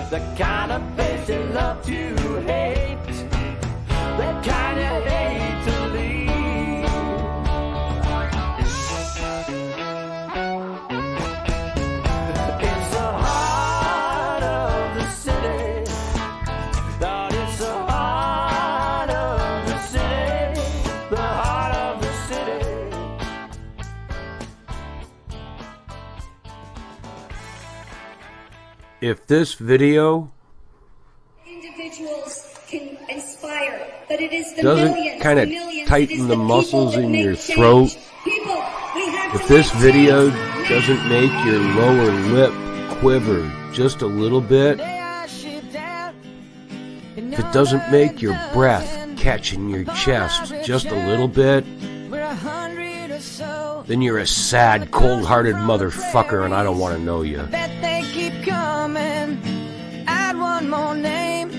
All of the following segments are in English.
The kind of place you love to hate, the kind you hate to leave. It's the heart of the city, Lord, it's the heart of the city, the heart of the city. If this video individuals can inspire, but it is the doesn't kind of tighten the muscles in your throat, if this video doesn't make your lower lip quiver just a little bit, if it doesn't make your breath catch in your chest just a little bit, then you're a sad, cold-hearted motherfucker and I don't want to know you. Keep coming. Add one more name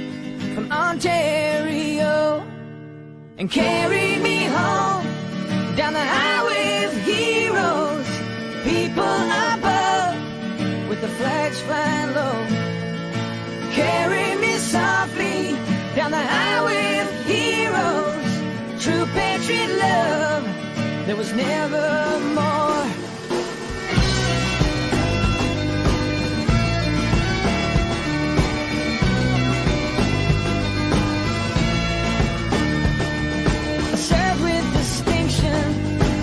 from Ontario and carry me home down the highway of heroes, people above with the flags flying low. Carry me softly down the highway of heroes, true patriot love. There was never more.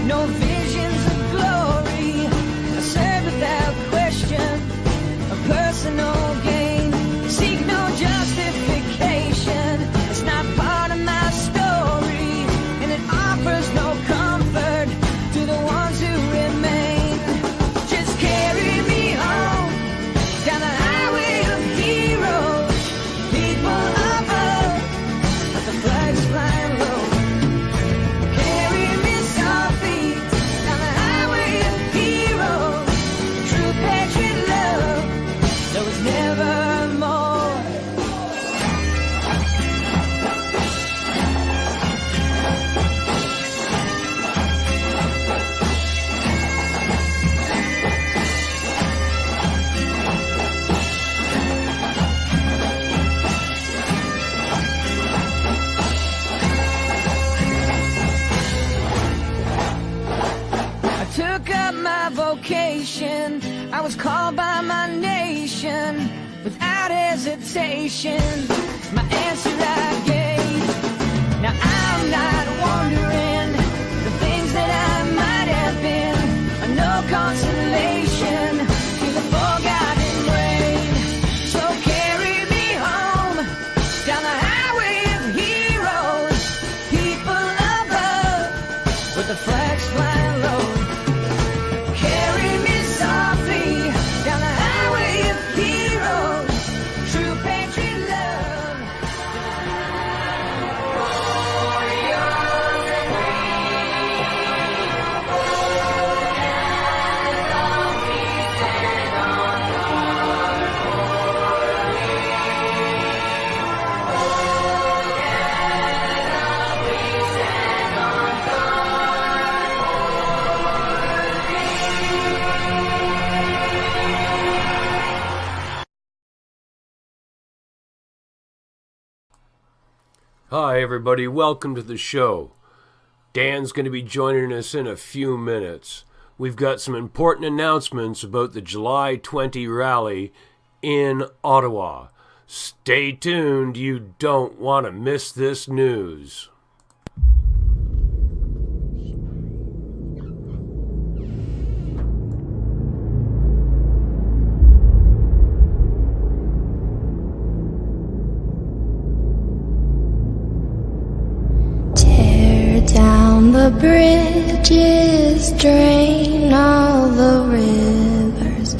No visions of glory, I serve without question, a personal gain, seek no justification, it's not part of my story, and it offers no comfort to the ones who remain. Just carry me home, down the highway of heroes, people above, with the flags flying low. Took up my vocation, I was called by my nation, without hesitation, my answer I gave. Now I'm not wondering, the things that I might have been are no consolation to the forgotten rain. So carry me home, down the highway of heroes, people above, with the flags flying low. Hi everybody, welcome to the show. Dan's going to be joining us in a few minutes. We've got some important announcements about the July 20 rally in Ottawa. Stay tuned, you don't want to miss this news. bridges drain all the rivers,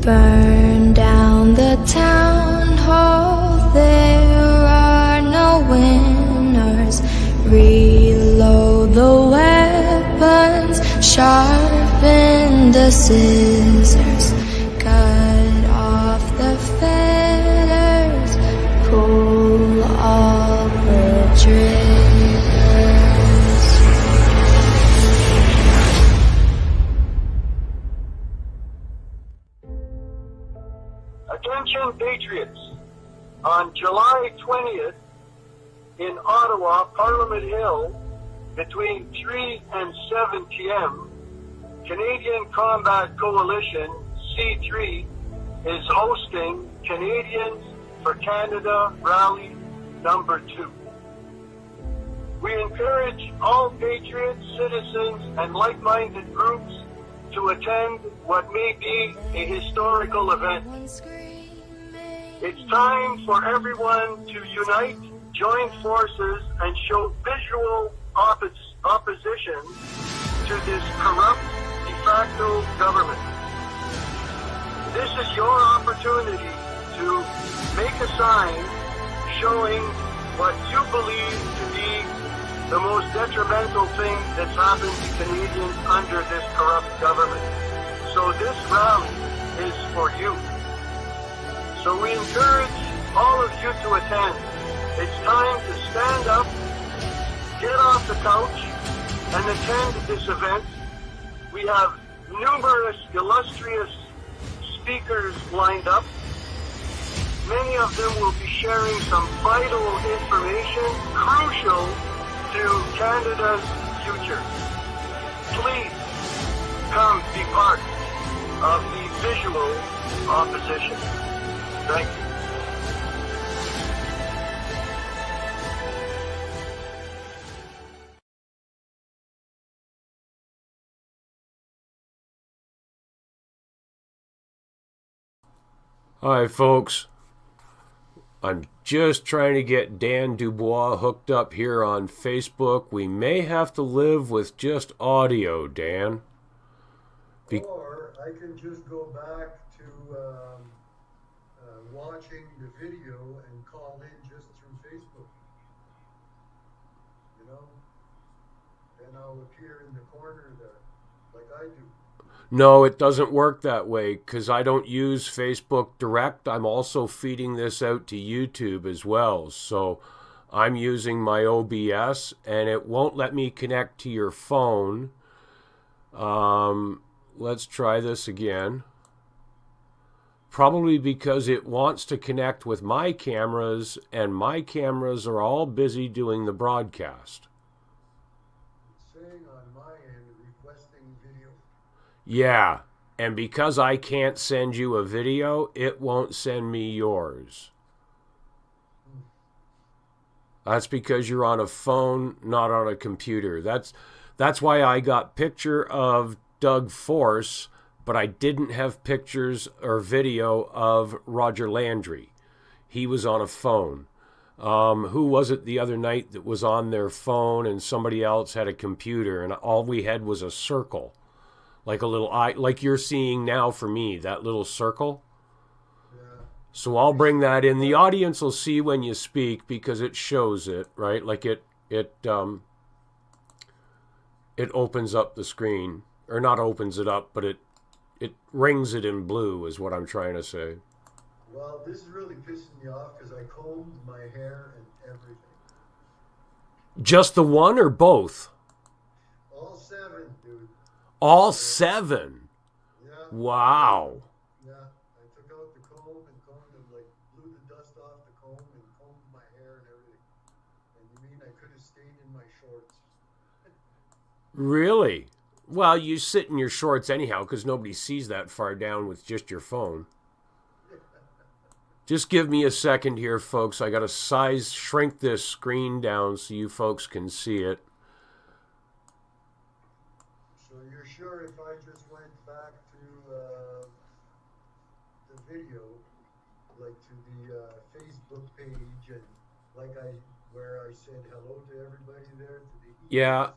burn down the town hall. There are no winners. Reload the weapons, sharpen the scissors, cut off the feathers, pull all the triggers. Attention patriots, on July 20th in Ottawa, Parliament Hill, between 3 and 7 p.m., Canadian Combat Coalition, C3, is hosting Canadians for Canada Rally number 2. We encourage all patriots, citizens, and like-minded groups to attend what may be a historical event. It's time for everyone to unite, join forces, and show visual opposition to this corrupt de facto government. This is your opportunity to make a sign showing what you believe to be the most detrimental thing that's happened to Canadians under this corrupt government. So this rally is for you. So we encourage all of you to attend. It's time to stand up, get off the couch, and attend this event. We have numerous illustrious speakers lined up. Many of them will be sharing some vital information crucial to Canada's future. Please come be part of the visual opposition. Thank you. Hi, folks. I'm just trying to get Dan Dubois hooked up here on Facebook. We may have to live with just audio, Dan. Or I can just go back to watching the video and call in just through Facebook. You know? Then I'll appear in the corner there, like I do. No, it doesn't work that way because I don't use Facebook Direct. I'm also feeding this out to YouTube as well. So I'm using my OBS and it won't let me connect to your phone. Let's try this again. Probably because it wants to connect with my cameras and my cameras are all busy doing the broadcast. It's saying on my end, requesting video. Yeah, and because I can't send you a video, it won't send me yours. That's because you're on a phone, not on a computer. That's why I got picture of Doug Force, but I didn't have pictures or video of Roger Landry. He was on a phone. Who was it the other night that was on their phone and somebody else had a computer and all we had was a circle? Like a little eye, like you're seeing now for me, that little circle. Yeah. So I'll bring that in. The audience will see when you speak because it shows it, right? Like it opens up the screen, or not opens it up, but it rings it in blue is what I'm trying to say. Well, this is really pissing me off because I combed my hair and everything. Just the one or both? All 7, dude. All 7? Yeah. Wow. Yeah. I took out the comb and like blew the dust off the comb and combed my hair and everything. And you mean I could have stayed in my shorts? Really? Well, you sit in your shorts anyhow because nobody sees that far down with just your phone. Just give me a second here, folks. I got to shrink this screen down so you folks can see it. So you're sure if I just went back to the video, like to the Facebook page, and where I said hello to everybody there? Yeah.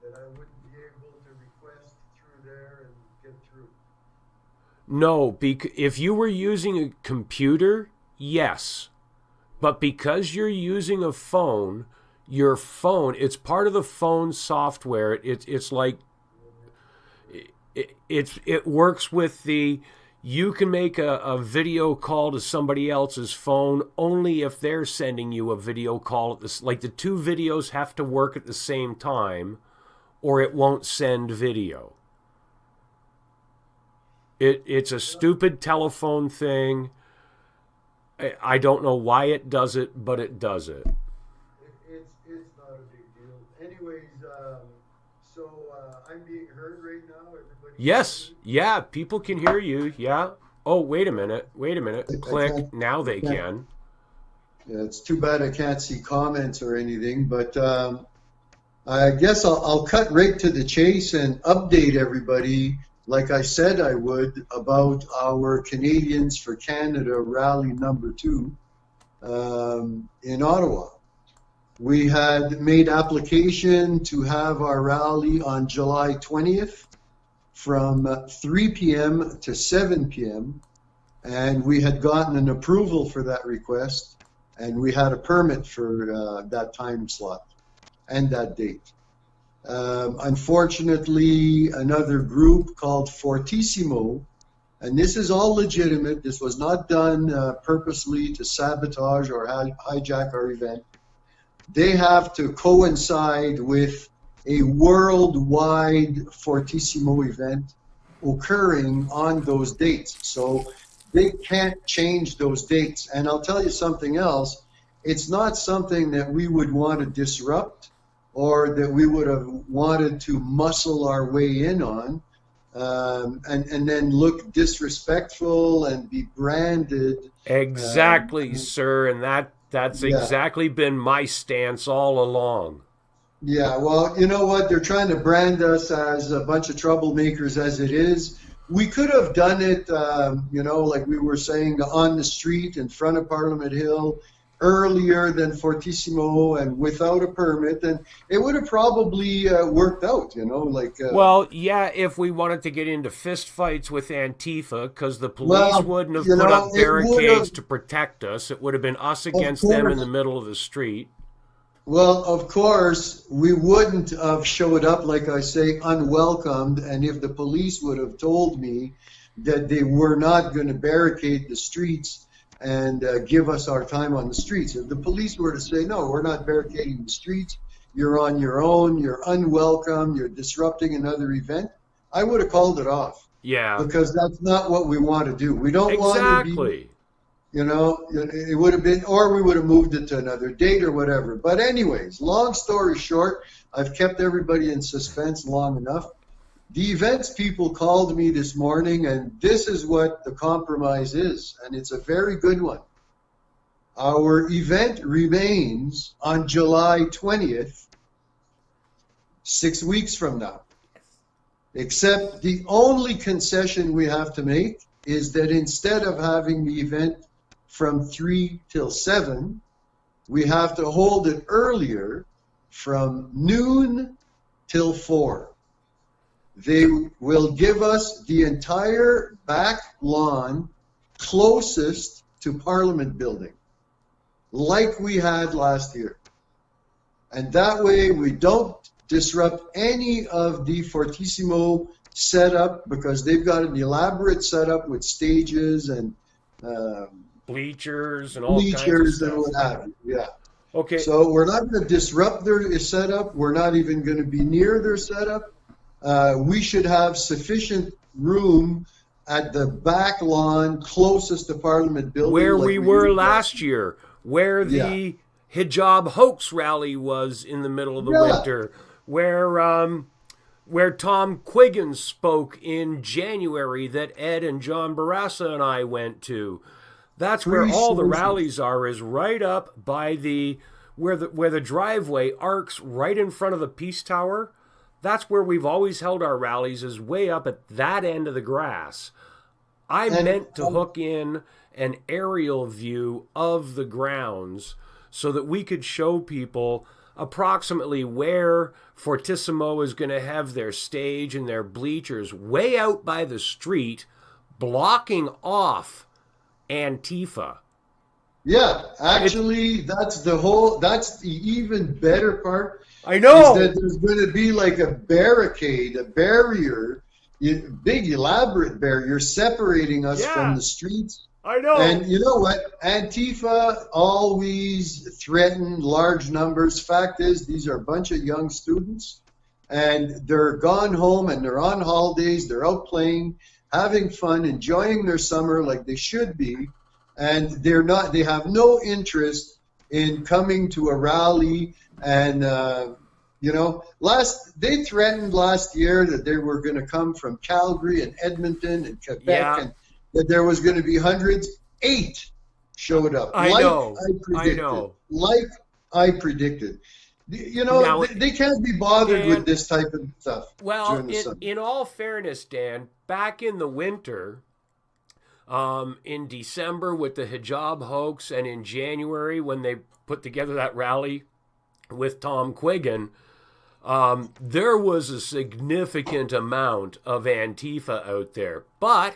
that I wouldn't be able to request through there and get through. No, if you were using a computer, yes. But because you're using a phone, your phone, it's part of the phone software. It's like it works with the, you can make a video call to somebody else's phone only if they're sending you a video call at this, like the two videos have to work at the same time or it won't send video. It's a stupid telephone thing. I don't know why it does it, but it does it. It's not a big deal. Anyways, so I'm being heard right now. Everybody. Yes, yeah, people can hear you. Yeah. Oh, wait a minute. Click. Now they can. Yeah, it's too bad I can't see comments or anything, but I guess I'll cut right to the chase and update everybody, like I said I would, about our Canadians for Canada rally number 2 in Ottawa. We had made application to have our rally on July 20th from 3 p.m. to 7 p.m. And we had gotten an approval for that request, and we had a permit for that time slot and that date. Unfortunately, another group called Fortissimo, and this is all legitimate, this was not done purposely to sabotage or hijack our event. They have to coincide with a worldwide Fortissimo event occurring on those dates. So they can't change those dates. And I'll tell you something else, it's not something that we would want to disrupt or that we would have wanted to muscle our way in on, and then look disrespectful and be branded. Exactly, sir, and that's exactly been my stance all along. Yeah, well, you know what? They're trying to brand us as a bunch of troublemakers as it is. We could have done it, like we were saying, on the street in front of Parliament Hill, earlier than Fortissimo and without a permit, and it would have probably worked out, well, yeah, if we wanted to get into fist fights with Antifa, because the police wouldn't have put up barricades to protect us. It would have been us against them in the middle of the street. Well, of course, we wouldn't have showed up, like I say, unwelcomed, and if the police would have told me that they were not going to barricade the streets and give us our time on the streets. If the police were to say, no, we're not barricading the streets, you're on your own, you're unwelcome, you're disrupting another event, I would have called it off. Yeah. Because that's not what we want to do. We don't want to be, it would have been, or we would have moved it to another date or whatever. But anyways, long story short, I've kept everybody in suspense long enough. The events people called me this morning, and this is what the compromise is, and it's a very good one. Our event remains on July 20th, 6 weeks from now. Except the only concession we have to make is that instead of having the event from 3 till 7, we have to hold it earlier from noon till 4. They will give us the entire back lawn closest to Parliament building, like we had last year. And that way we don't disrupt any of the Fortissimo setup, because they've got an elaborate setup with stages and bleachers and all kinds of stuff. What have you. Yeah. Okay. So we're not going to disrupt their setup. We're not even going to be near their setup. We should have sufficient room at the back lawn closest to Parliament building. Where we were last year, where the hijab hoax rally was in the middle of the winter, where Tom Quiggin spoke in January that Ed and John Barassa and I went to. That's where all the rallies are, is right up by where the driveway arcs right in front of the Peace Tower. That's where we've always held our rallies, is way up at that end of the grass. I meant to hook in an aerial view of the grounds so that we could show people approximately where Fortissimo is going to have their stage and their bleachers, way out by the street, blocking off Antifa. Yeah, actually, that's the even better part. I know. Is that there's going to be like a barricade, a barrier, big elaborate barrier separating us from the streets. I know. And you know what? Antifa always threatened large numbers. Fact is, these are a bunch of young students, and they're gone home and they're on holidays. They're out playing, having fun, enjoying their summer like they should be. And they're not. They have no interest in coming to a rally. And they threatened last year that they were going to come from Calgary and Edmonton and Quebec, and that there was going to be hundreds. 8 showed up. I know. Like I predicted. Now, they can't be bothered with this type of stuff. Well, in all fairness, Dan, back in the winter, in December with the hijab hoax, and in January when they put together that rally with Tom Quiggin, there was a significant amount of Antifa out there. But,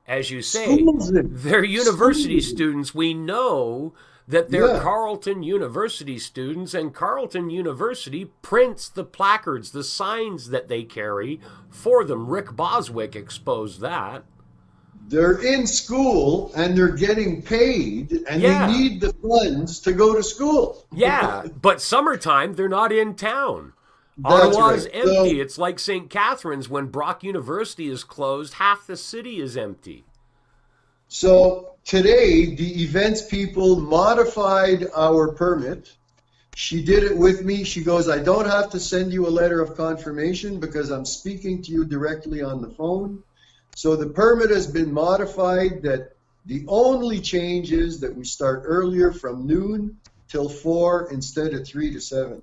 as you say, they're university students. We know that they're Carleton University students, and Carleton University prints the placards, the signs that they carry for them. Rick Boswick exposed that. They're in school and they're getting paid, and they need the funds to go to school. Yeah, but summertime, they're not in town. Ottawa's empty. It's like St. Catharines. When Brock University is closed, half the city is empty. So today, the events people modified our permit. She did it with me. She goes, I don't have to send you a letter of confirmation because I'm speaking to you directly on the phone. So the permit has been modified, that the only change is that we start earlier from noon till 4 instead of 3 to 7.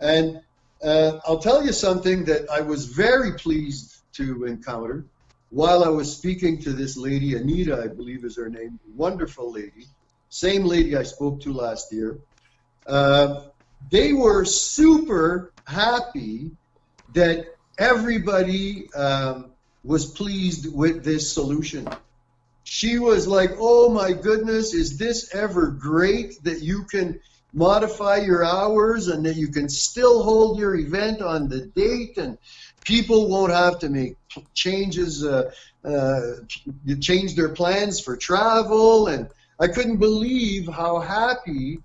And I'll tell you something that I was very pleased to encounter while I was speaking to this lady, Anita, I believe is her name, wonderful lady, same lady I spoke to last year. They were super happy that everybody was pleased with this solution. She was like, oh my goodness, is this ever great that you can modify your hours and that you can still hold your event on the date, and people won't have to make changes, change their plans for travel. And I couldn't believe how happy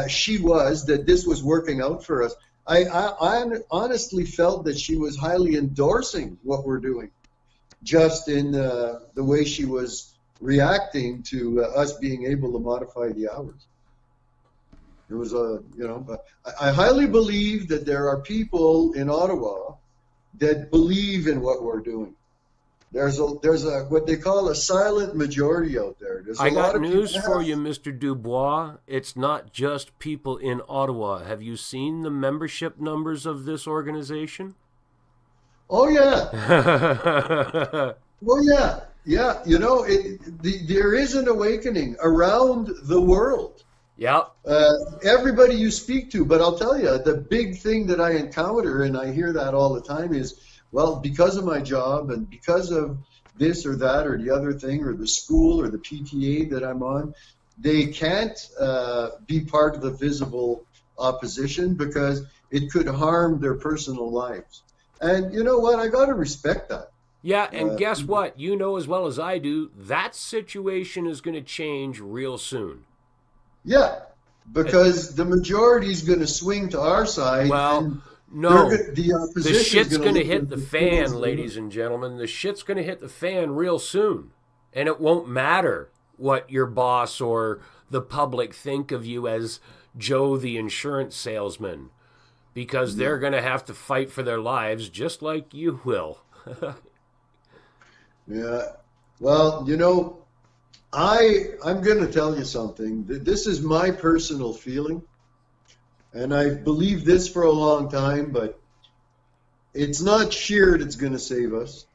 she was that this was working out for us. I honestly felt that she was highly endorsing what we're doing, just in the way she was reacting to us being able to modify the hours. It was but I highly believe that there are people in Ottawa that believe in what we're doing. There's a what they call a silent majority out there. I got news for you, Mr. Dubois. It's not just people in Ottawa. Have you seen the membership numbers of this organization? Oh yeah. Well, yeah. There is an awakening around the world. Yeah. Everybody you speak to, but I'll tell you, the big thing that I encounter, and I hear that all the time, is, well, because of my job and because of this or that or the other thing or the school or the PTA that I'm on, they can't be part of the visible opposition because it could harm their personal lives. And you know what? I got to respect that. Yeah, and guess what? You know as well as I do, that situation is going to change real soon. Yeah, because the majority is going to swing to our side. Well, no, the shit's going to hit the fan, ladies and gentlemen. The shit's going to hit the fan real soon. And it won't matter what your boss or the public think of you as Joe the insurance salesman, because they're going to have to fight for their lives just like you will. Yeah. Well, I'm going to tell you something. This is my personal feeling, and I've believed this for a long time, but it's not Shear that's going to save us.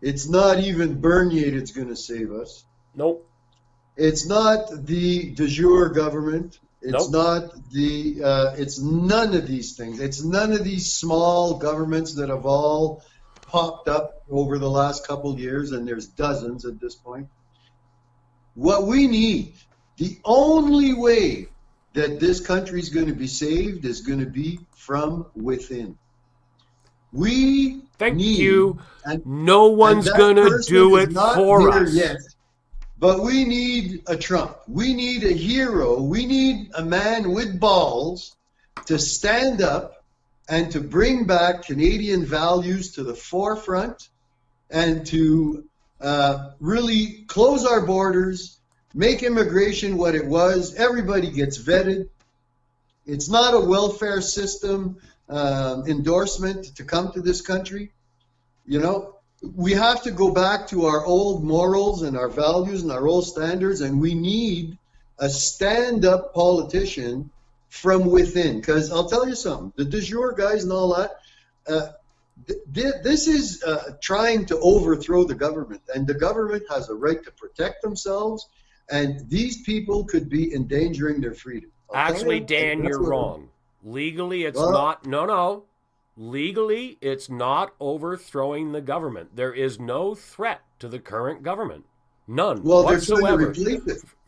It's not even Bernier that's going to save us. Nope. It's not the de jure government. It's not the. It's none of these things. It's none of these small governments that have all popped up over the last couple of years, and there's dozens at this point. What we need, the only way that this country is going to be saved is going to be from within. We Thank need, you. and, no one's going to do it for us. Yet, but we need a Trump. We need a hero. We need a man with balls to stand up and to bring back Canadian values to the forefront and to really close our borders, make immigration what it was. Everybody gets vetted. It's not a welfare system endorsement to come to this country. You know, we have to go back to our old morals and our values and our old standards, and we need a stand-up politician from within. Because I'll tell you something, the de jure guys and all that, this is trying to overthrow the government, and the government has a right to protect themselves, and these people could be endangering their freedom. Actually, Dan, you're wrong. Legally, it's not. No. Legally, it's not overthrowing the government. There is no threat to the current government. None whatsoever.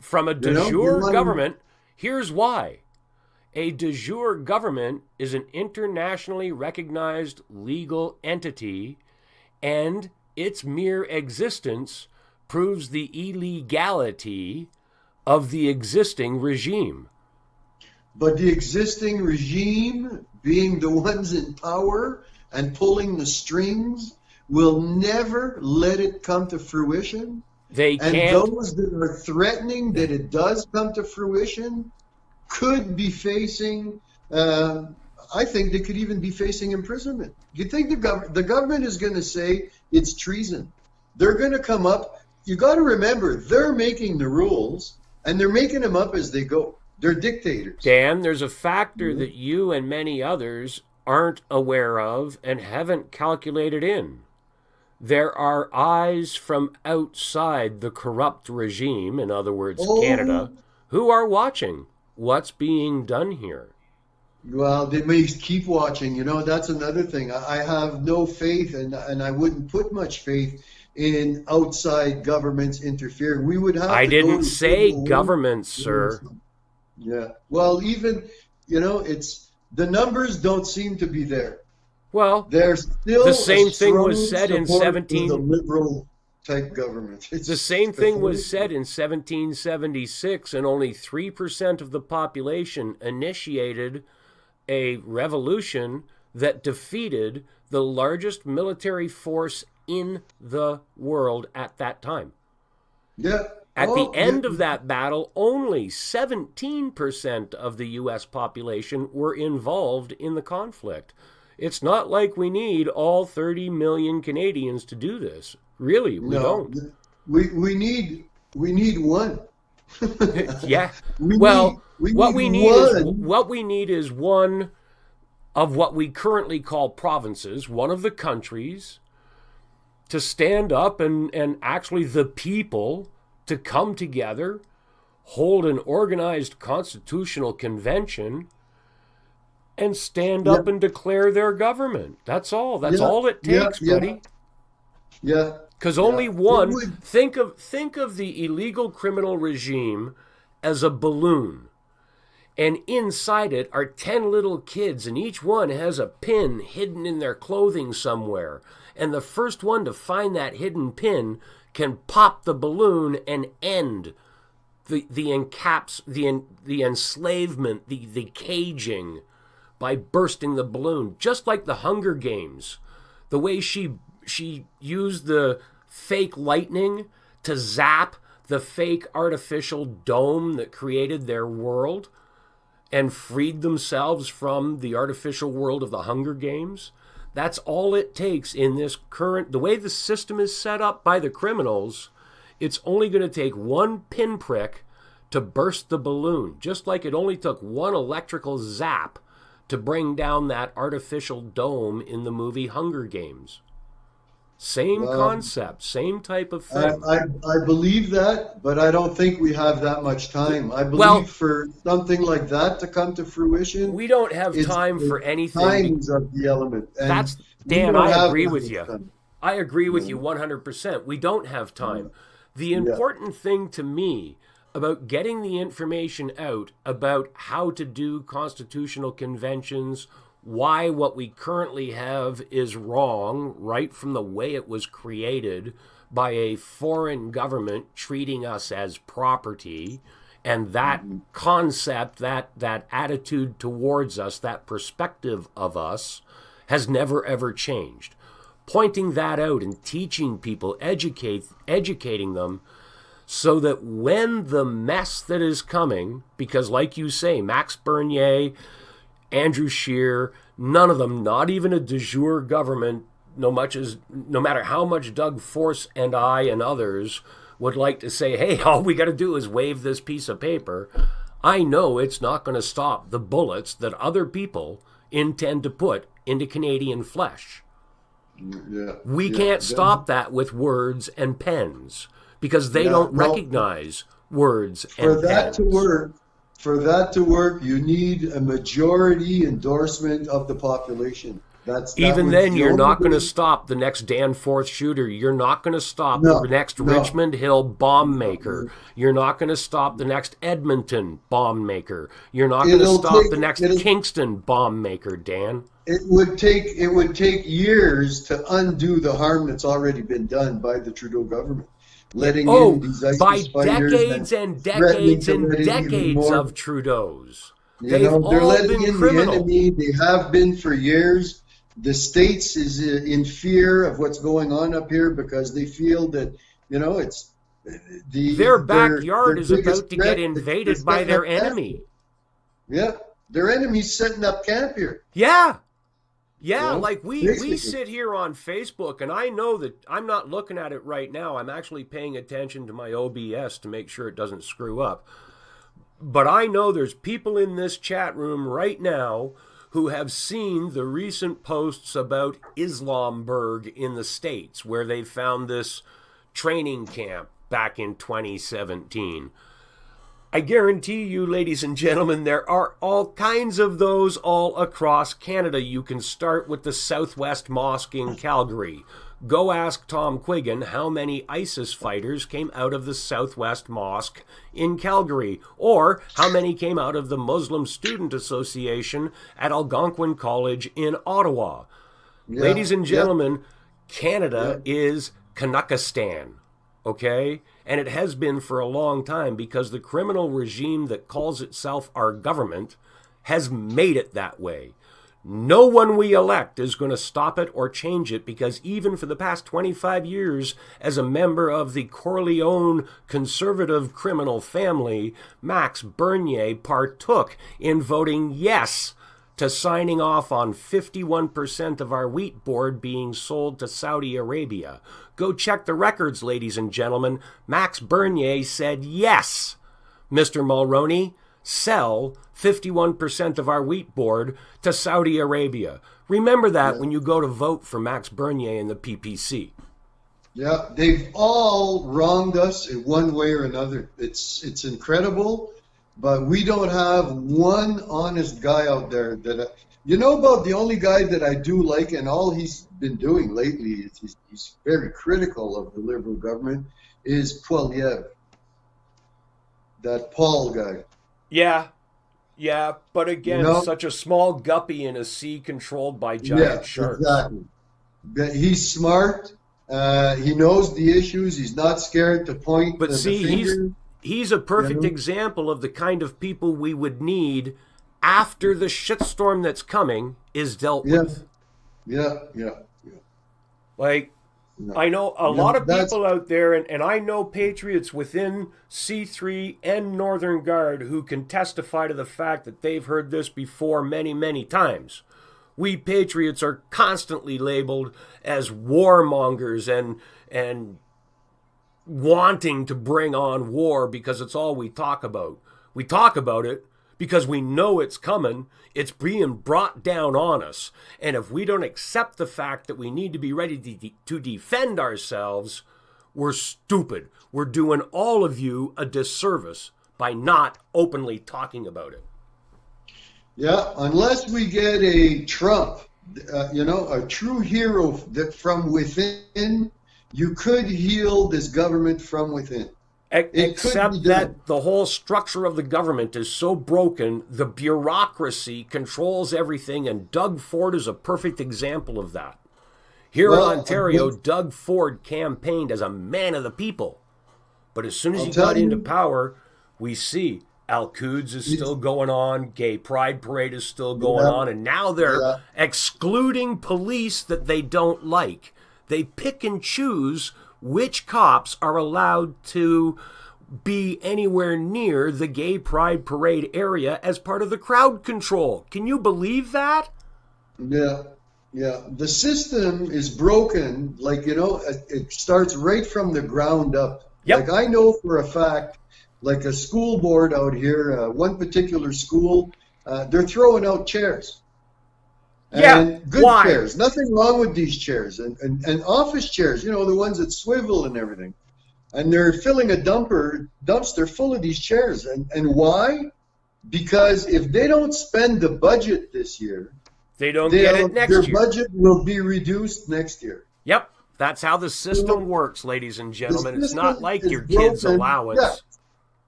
From a de jure government, here's why. A de jure government is an internationally recognized legal entity, and its mere existence proves the illegality of the existing regime. But the existing regime, being the ones in power and pulling the strings, will never let it come to fruition. They can't. And those that are threatening that it does come to fruition could be facing, I think they could even be facing imprisonment. You think the government is going to say it's treason? They're going to come up. You got to remember, they're making the rules, and they're making them up as they go. They're dictators. Dan, there's a factor that you and many others aren't aware of and haven't calculated in. There are eyes from outside the corrupt regime, in other words, Canada, who are watching what's being done here. Well, they may keep watching. You know, that's another thing. I have no faith, and I wouldn't put much faith in outside governments interfering. We would have. I didn't say governments, sir. Yeah. Well, even, you know, it's the numbers don't seem to be there. Well, there's still the same thing was said in the liberal type government. The same thing was said in 1776, and only 3% of the population initiated a revolution that defeated the largest military force in the world at that time. Yeah. At the end of that battle, only 17% of the U.S. population were involved in the conflict. It's not like we need all 30 million Canadians to do this. Really, we don't. We need one. Yeah. What we need is one of what we currently call provinces, one of the countries, to stand up and actually the people to come together, hold an organized constitutional convention, and stand up and declare their government. That's all. That's all it takes, buddy. Yeah. Because only one. Think of the illegal criminal regime as a balloon, and inside it are 10 little kids, and each one has a pin hidden in their clothing somewhere. And the first one to find that hidden pin can pop the balloon and end the enslavement, the caging, by bursting the balloon. Just like the Hunger Games, the way she used the fake lightning to zap the fake artificial dome that created their world and freed themselves from the artificial world of the Hunger Games. That's all it takes in this the way the system is set up by the criminals. It's only going to take one pinprick to burst the balloon, just like it only took one electrical zap to bring down that artificial dome in the movie Hunger Games. Same concept, same type of thing. I believe that, but I don't think we have that much time. I believe Well, for something like that to come to fruition, we don't have time for anything. Time is of the element. And That's, we Dan, don't I have agree that with much you. time. I agree with you 100%. We don't have time. The important thing to me about getting the information out about how to do constitutional conventions, why what we currently have is wrong, right from the way it was created by a foreign government treating us as property, and that concept, that attitude towards us, that perspective of us has never ever changed. Pointing that out and teaching people, educating them, so that when the mess that is coming, because like you say, Max Bernier, Andrew Scheer, none of them, not even a de jure government, no matter how much Doug Force and I and others would like to say, hey, all we got to do is wave this piece of paper, I know it's not going to stop the bullets that other people intend to put into Canadian flesh. We can't stop that with words and pens, because they don't recognize words and pens. For that to work, you need a majority endorsement of the population. Even then, you're not going to stop the next Danforth shooter. You're not going to stop the next Richmond Hill bomb maker. You're not going to stop the next Edmonton bomb maker. You're not going to stop the next Kingston bomb maker, Dan. It would take years to undo the harm that's already been done by the Trudeau government. Letting in these ISIS by fighters decades and decades and decades of Trudeau's. They're letting in criminal. the enemy. They have been for years. The States is in fear of what's going on up here because they feel that, it's their backyard is about to get invaded by their enemy. Yeah, their enemy's setting up camp here. Yeah. Yeah, like we sit here on Facebook, and I know that I'm not looking at it right now. I'm actually paying attention to my OBS to make sure it doesn't screw up. But I know there's people in this chat room right now who have seen the recent posts about Islamburg in the States, where they found this training camp back in 2017. I guarantee you, ladies and gentlemen, there are all kinds of those all across Canada. You can start with the Southwest Mosque in Calgary. Go ask Tom Quiggin how many ISIS fighters came out of the Southwest Mosque in Calgary, or how many came out of the Muslim Student Association at Algonquin College in Ottawa. Yeah. Ladies and gentlemen, Canada is Kanakistan, okay? And it has been for a long time, because the criminal regime that calls itself our government has made it that way. No one we elect is going to stop it or change it, because even for the past 25 years, as a member of the Corleone conservative criminal family, Max Bernier partook in voting yes to signing off on 51% of our wheat board being sold to Saudi Arabia. Go check the records, ladies and gentlemen. Max Bernier said yes, Mr. Mulroney, sell 51% of our wheat board to Saudi Arabia. Remember that when you go to vote for Max Bernier and the PPC. Yeah, they've all wronged us in one way or another. It's incredible, but we don't have one honest guy out there that... about the only guy that I do like, and all he's been doing lately is he's very critical of the Liberal government, is Poiliev. That Paul guy. Yeah, but again, such a small guppy in a sea controlled by giant sharks. Exactly. But he's smart. He knows the issues. He's not scared to point the finger. He's a perfect example of the kind of people we would need after the shitstorm that's coming is dealt with. Yeah. Like, I know a lot of people out there, and I know patriots within C3 and Northern Guard who can testify to the fact that they've heard this before many, many times. We patriots are constantly labeled as warmongers and wanting to bring on war because it's all we talk about. We talk about it because we know it's coming. It's being brought down on us. And if we don't accept the fact that we need to be ready to defend ourselves, we're stupid. We're doing all of you a disservice by not openly talking about it. Yeah, unless we get a Trump, a true hero that from within, you could heal this government from within. Except that the whole structure of the government is so broken, the bureaucracy controls everything, and Doug Ford is a perfect example of that. Here in Ontario, Doug Ford campaigned as a man of the people. But as soon as he got into power, we see Al Quds is still going on, Gay Pride Parade is still going on, and now they're excluding police that they don't like. They pick and choose which cops are allowed to be anywhere near the Gay Pride Parade area as part of the crowd control. Can you believe that? Yeah. The system is broken, it starts right from the ground up. Yep. Like I know for a fact, like a school board out here, one particular school, they're throwing out chairs. And good why? chairs. Nothing wrong with these chairs. And office chairs, the ones that swivel and everything. And they're filling a dumpster full of these chairs. And why? Because if they don't spend the budget this year, they don't get it next year. Their budget will be reduced next year. Yep. That's how the system works, ladies and gentlemen. It's not like your kids' allowance. Yeah.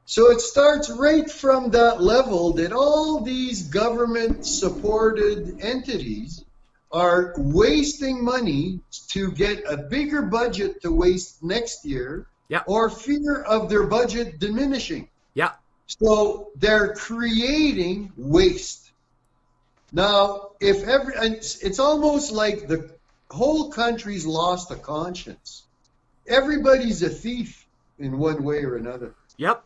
So it starts right from that level that all these government-supported entities are wasting money to get a bigger budget to waste next year, or fear of their budget diminishing. Yeah. So they're creating waste. Now, it's almost like the whole country's lost a conscience. Everybody's a thief in one way or another. Yep.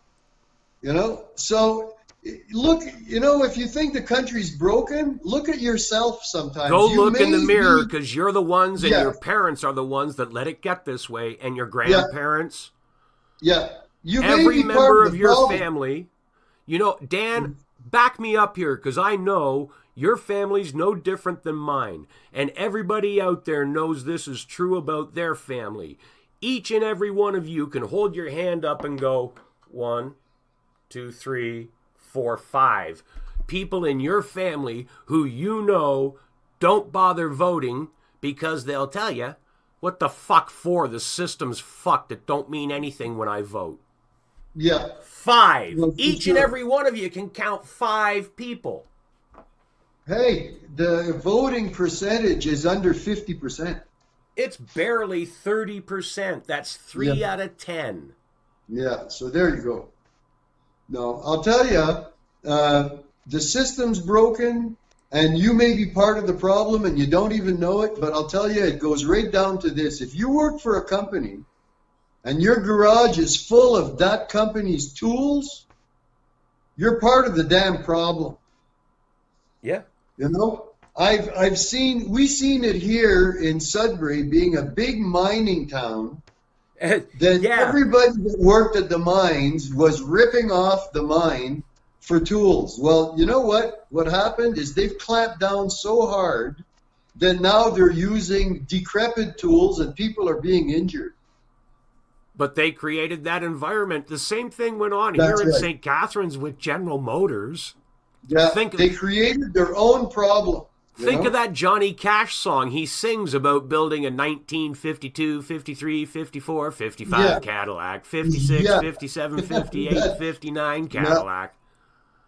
So look, if you think the country's broken, look at yourself sometimes. Go look in the mirror, because you're the ones, and your parents are the ones that let it get this way, and your grandparents. Yeah. You every member of your family. Dan, back me up here, because I know your family's no different than mine, and everybody out there knows this is true about their family. Each and every one of you can hold your hand up and go, 1, 2, 3, 4, 5 people in your family who don't bother voting because they'll tell you, what the fuck for? The system's fucked. It don't mean anything when I vote. Yeah. 5. Each and every one of you can count 5 people. Hey, the voting percentage is under 50%. It's barely 30%. That's 3 out of 10. Yeah, so there you go. No, I'll tell you, the system's broken, and you may be part of the problem, and you don't even know it, but I'll tell you, it goes right down to this. If you work for a company, and your garage is full of that company's tools, you're part of the damn problem. Yeah. We've seen it here in Sudbury, being a big mining town, that everybody that worked at the mines was ripping off the mine for tools. Well, you know what? What happened is they've clamped down so hard that now they're using decrepit tools and people are being injured. But they created that environment. The same thing went on here in St. Catharines with General Motors. Yeah, they created their own problem. Think of that Johnny Cash song. He sings about building a 1952, 53, 54, 55 Cadillac, 56, 57, 58, 59 Cadillac.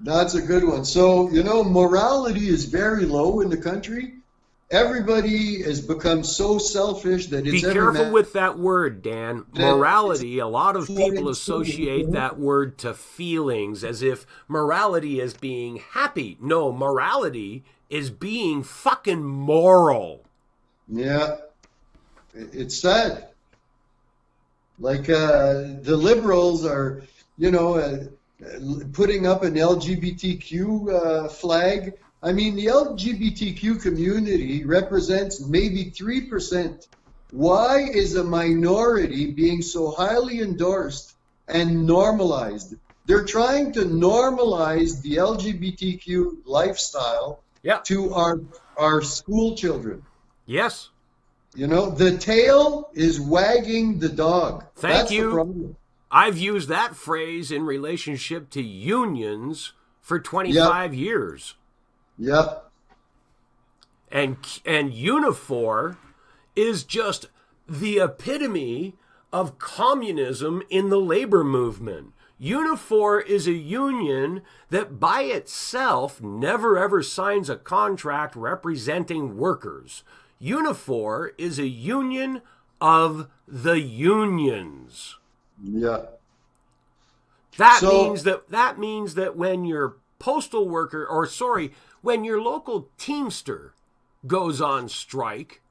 That's a good one. So, morality is very low in the country. Everybody has become so selfish that it's Be careful with that word, Dan. Morality, a lot of people associate that word to feelings, as if morality is being happy. No, morality is being fucking moral. Yeah. It's sad. Like the liberals are, putting up an LGBTQ flag. I mean, the LGBTQ community represents maybe 3%. Why is a minority being so highly endorsed and normalized? They're trying to normalize the LGBTQ lifestyle to our school children. Yes. You know, the tail is wagging the dog. Thank you. The problem. I've used that phrase in relationship to unions for 25 years. Yep. And Unifor is just the epitome of communism in the labor movement. Unifor is a union that by itself never ever signs a contract representing workers. Unifor is a union of the unions. Yeah. That means that when your postal worker, when your local Teamster goes on strike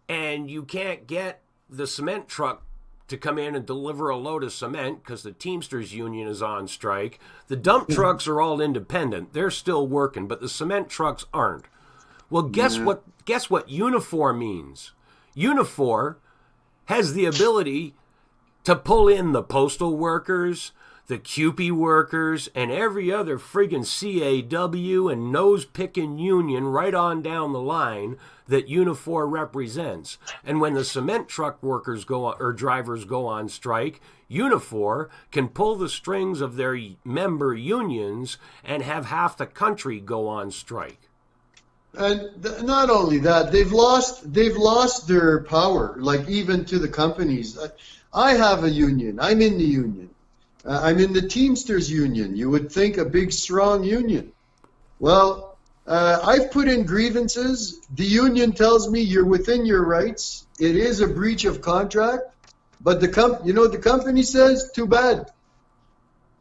and you can't get the cement truck to come in and deliver a load of cement because the Teamsters union is on strike, the dump trucks are all independent. They're still working, but the cement trucks aren't. Well, guess what Unifor means? Unifor has the ability to pull in the postal workers, the CUPE workers, and every other friggin' CAW and nose-picking union right on down the line that Unifor represents. And when the cement truck workers drivers go on strike, Unifor can pull the strings of their member unions and have half the country go on strike. And not only that, they've lost their power, like even to the companies. I have a union. I'm in the union. I'm in the Teamsters union. You would think a big, strong union. Well, I've put in grievances. The union tells me you're within your rights. It is a breach of contract. But the company says, too bad.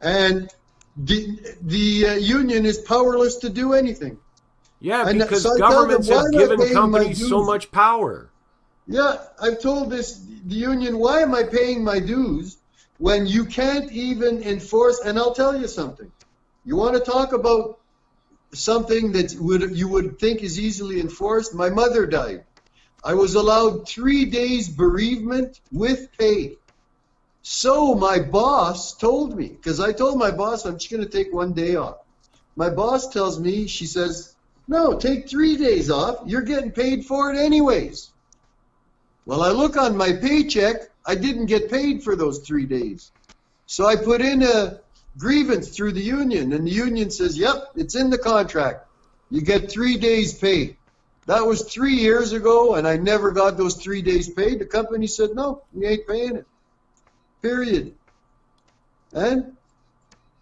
And the union is powerless to do anything. Yeah, because governments have given companies so much power. Yeah, I've told the union, why am I paying my dues when you can't even enforce? And I'll tell you something. You want to talk about something that you would think is easily enforced? My mother died. I was allowed 3 days bereavement with pay. So my boss told me, because I told my boss I'm just going to take 1 day off. My boss tells me, she says, no, take 3 days off. You're getting paid for it anyways. Well, I look on my paycheck. I didn't get paid for those 3 days. So I put in a grievance through the union, and the union says, yep, it's in the contract. You get 3 days pay. That was 3 years ago, and I never got those 3 days paid. The company said, no, we ain't paying it. Period. And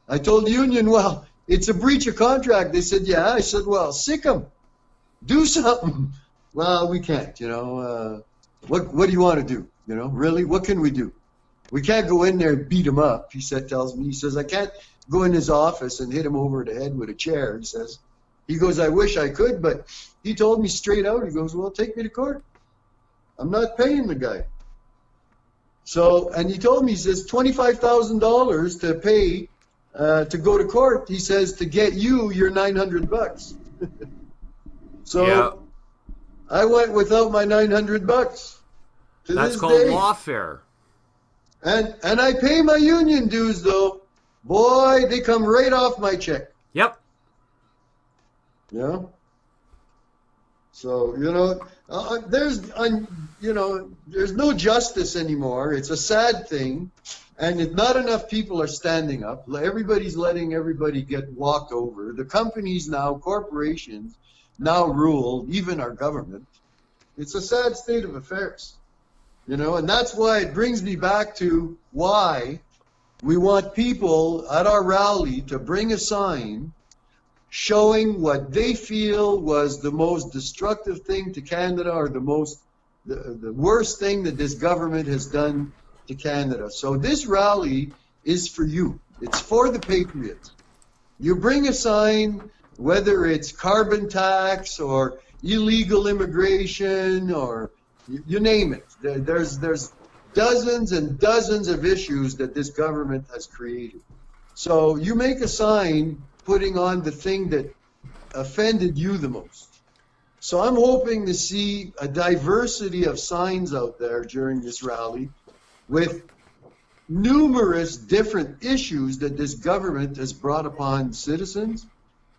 I told the union, well, it's a breach of contract. They said, yeah. I said, well, sick them. Do something. Well, we can't, What do you want to do? Really? What can we do? We can't go in there and beat him up, he tells me. He says, I can't go in his office and hit him over the head with a chair, he goes, I wish I could, but he told me straight out, he goes, well, take me to court. I'm not paying the guy. So, and he told me, he says, $25,000 to pay to go to court. He says, to get your $900. So yeah. I went without my $900. That's called lawfare. And I pay my union dues, though. Boy, they come right off my check. Yep. Yeah. So, there's no justice anymore. It's a sad thing. And not enough people are standing up. Everybody's letting everybody get walked over. The companies now, corporations, now rule, even our government. It's a sad state of affairs. And that's why it brings me back to why we want people at our rally to bring a sign showing what they feel was the most destructive thing to Canada, or the worst thing that this government has done to Canada. So this rally is for you. It's for the patriots. You bring a sign, whether it's carbon tax or illegal immigration or you name it. There's dozens and dozens of issues that this government has created. So you make a sign putting on the thing that offended you the most. So I'm hoping to see a diversity of signs out there during this rally with numerous different issues that this government has brought upon citizens.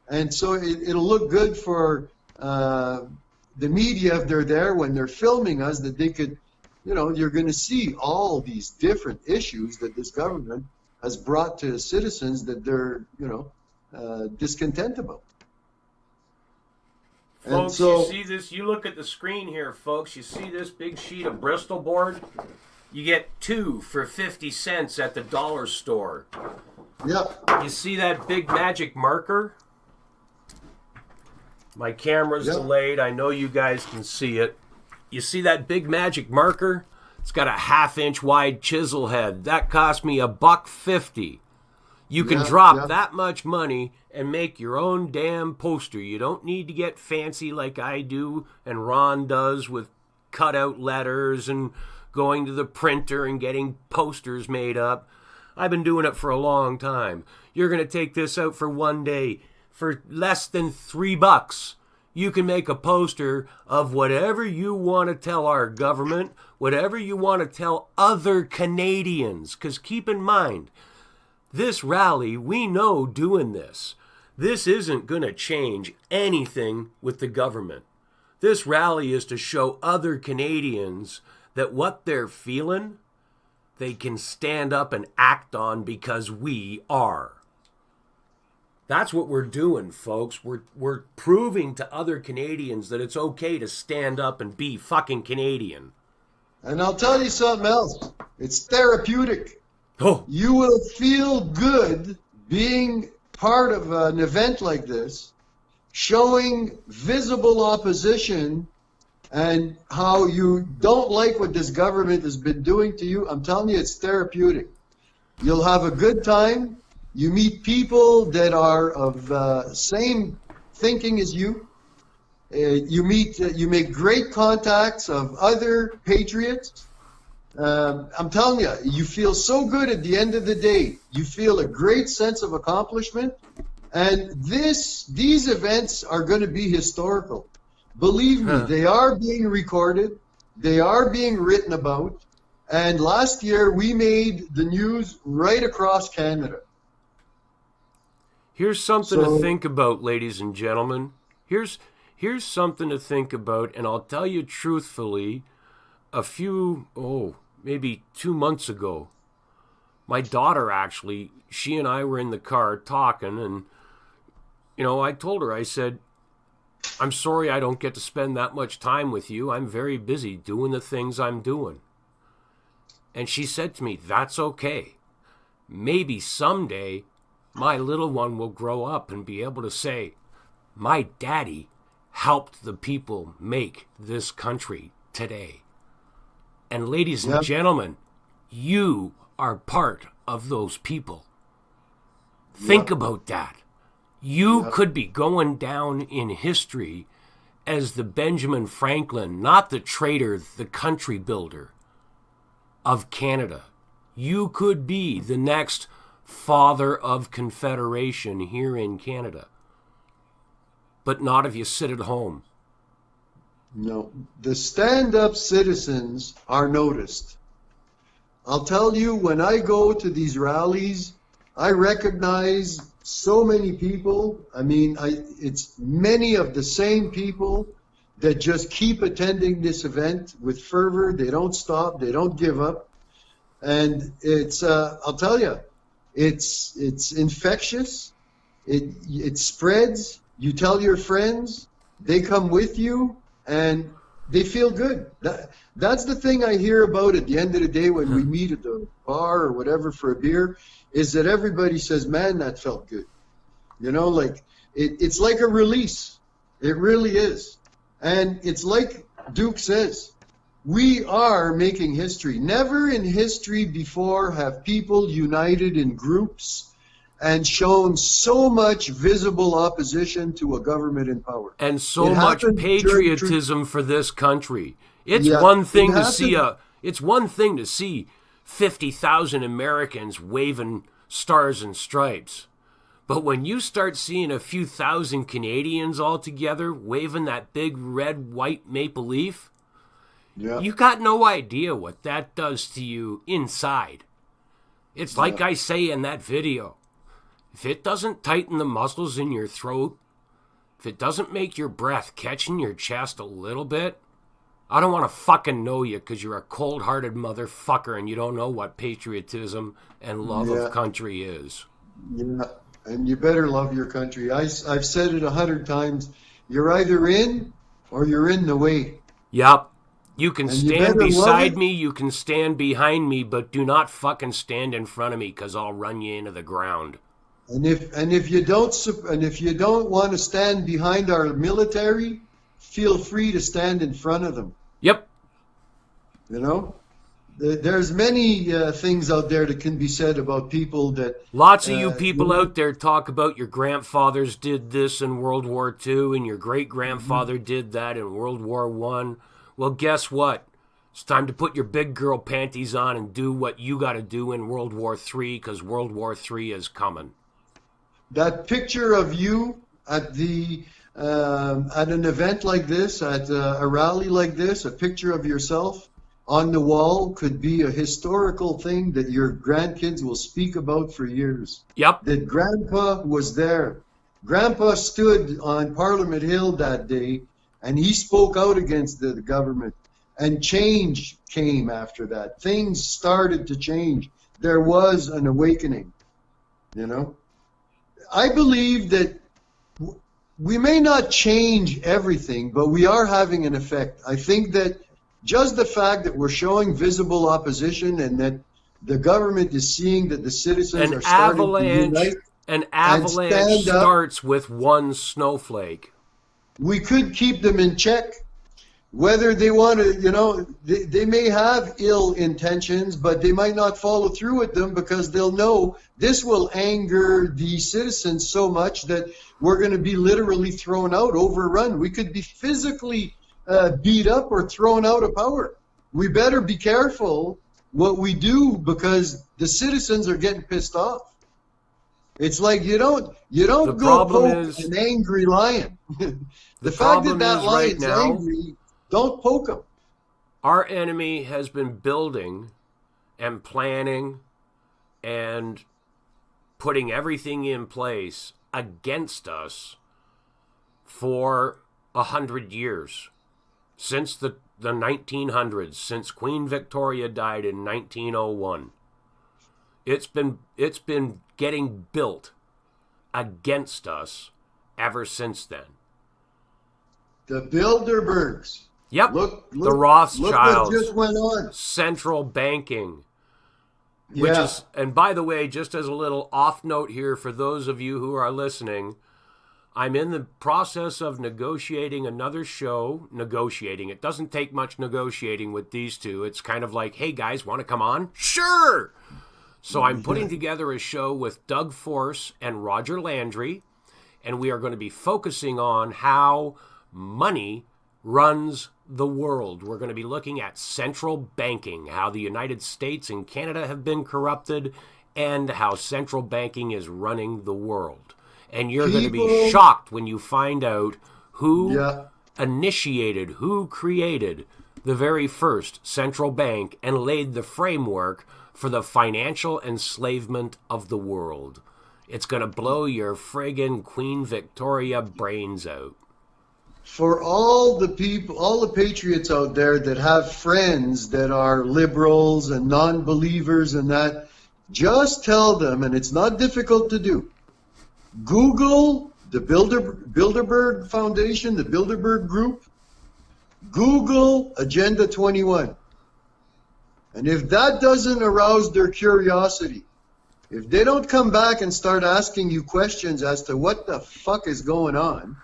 And so it'll look good for the media if they're there when they're filming us, that they could, you're going to see all these different issues that this government has brought to citizens that they're, discontent about. Folks, so, you see this? You look at the screen here, folks. You see this big sheet of Bristol board? You get 2 for 50 cents at the dollar store. Yeah. You see that big magic marker? My camera's delayed. I know you guys can see it. You see that big magic marker? It's got a 1/2-inch wide chisel head. That cost me $1.50. You can drop that much money and make your own damn poster. You don't need to get fancy like I do and Ron does with cutout letters and going to the printer and getting posters made up. I've been doing it for a long time. You're going to take this out for one day. For less than $3, you can make a poster of whatever you want to tell our government, whatever you want to tell other Canadians. Because keep in mind, this rally, we know doing this. This isn't going to change anything with the government. This rally is to show other Canadians that what they're feeling, they can stand up and act on because we are. That's what we're doing, folks. We're proving to other Canadians that it's okay to stand up and be fucking Canadian. And I'll tell you something else. It's therapeutic. Oh. You will feel good being part of an event like this, showing visible opposition and how you don't like what this government has been doing to you. I'm telling you, it's therapeutic. You'll have a good time. You meet people that are of same thinking as you. You make great contacts of other patriots. I'm telling you, you feel so good at the end of the day. You feel a great sense of accomplishment. And these events are going to be historical. Believe me, they are being recorded. They are being written about. And last year, we made the news right across Canada. Here's something to think about, ladies and gentlemen. Here's something to think about, and I'll tell you truthfully, maybe 2 months ago, my daughter actually, she and I were in the car talking, and, I told her, I said, I'm sorry I don't get to spend that much time with you. I'm very busy doing the things I'm doing. And she said to me, that's okay. Maybe someday my little one will grow up and be able to say, my daddy helped the people make this country today. And ladies and gentlemen, you are part of those people. Think about that. You could be going down in history as the Benjamin Franklin, not the traitor, the country builder of Canada. You could be the next father of Confederation here in Canada. But not if you sit at home. No. The stand-up citizens are noticed. I'll tell you, when I go to these rallies, I recognize so many people. I mean, it's many of the same people that just keep attending this event with fervor. They don't stop. They don't give up. And it's, I'll tell you, it's infectious. It spreads. You tell your friends, they come with you, and they feel good. That's the thing I hear about at the end of the day when we meet at the bar or whatever for a beer, is that everybody says, man, that felt good. It's like a release. It really is. And it's like Duke says, we are making history. Never in history before have people united in groups and shown so much visible opposition to a government in power. And so much patriotism for this country. It's one thing to see 50,000 Americans waving stars and stripes. But when you start seeing a few thousand Canadians all together waving that big red, white maple leaf, you got no idea what that does to you inside. It's like I say in that video. If it doesn't tighten the muscles in your throat, if it doesn't make your breath catch in your chest a little bit, I don't want to fucking know you because you're a cold-hearted motherfucker and you don't know what patriotism and love of country is. Yeah, and you better love your country. I've said it 100 times. You're either in or you're in the way. Yep. You can And you stand better love beside it. me, you can stand behind me, but do not fucking stand in front of me because I'll run you into the ground. And if you don't want to stand behind our military, feel free to stand in front of them. Yep. You know, there's many things out there that can be said about people that. Lots of you people out there talk about your grandfathers did this in World War II and your great-grandfather did that in World War I. Well, guess what? It's time to put your big girl panties on and do what you got to do in World War III because World War III is coming. That picture of you at the at an event like this, at a rally like this, a picture of yourself on the wall could be a historical thing that your grandkids will speak about for years. Yep. That Grandpa was there. Grandpa stood on Parliament Hill that day, and he spoke out against the government. And change came after that. Things started to change. There was an awakening, you know. I believe that we may not change everything, but we are having an effect. I think that just the fact that we're showing visible opposition and that the government is seeing that the citizens are starting to unite. An avalanche starts with one snowflake. We could keep them in check. Whether they want to, you know, they may have ill intentions, but they might not follow through with them because they'll know this will anger the citizens so much that we're going to be literally thrown out, overrun. We could be physically beat up or thrown out of power. We better be careful what we do because the citizens are getting pissed off. It's like you don't go poke an angry lion. The fact that lion's angry, don't poke him. Our enemy has been building and planning and putting everything in place against us for 100 years. Since the 1900s, since Queen Victoria died in 1901. It's been getting built against us ever since then. The Bilderbergs. Yep. Look, the Rothschilds. Look what just went on. Central banking. Yeah. Which is, and by the way, just as a little off note here for those of you who are listening, I'm in the process of negotiating another show. Negotiating. It doesn't take much negotiating with these two. It's kind of like, hey guys, want to come on? Sure! So I'm putting together a show with Doug Force and Roger Landry, and we are going to be focusing on how money runs the world. We're going to be looking at central banking, how the United States and Canada have been corrupted, and how central banking is running the world. And you're going to be shocked when you find out who initiated, who created the very first central bank and laid the framework for the financial enslavement of the world. It's going to blow your friggin' Queen Victoria brains out. For all the people, all the patriots out there that have friends that are liberals and non-believers and that, just tell them, and it's not difficult to do, Google the Bilderberg Foundation, the Bilderberg Group, Google Agenda 21. And if that doesn't arouse their curiosity, if they don't come back and start asking you questions as to what the fuck is going on,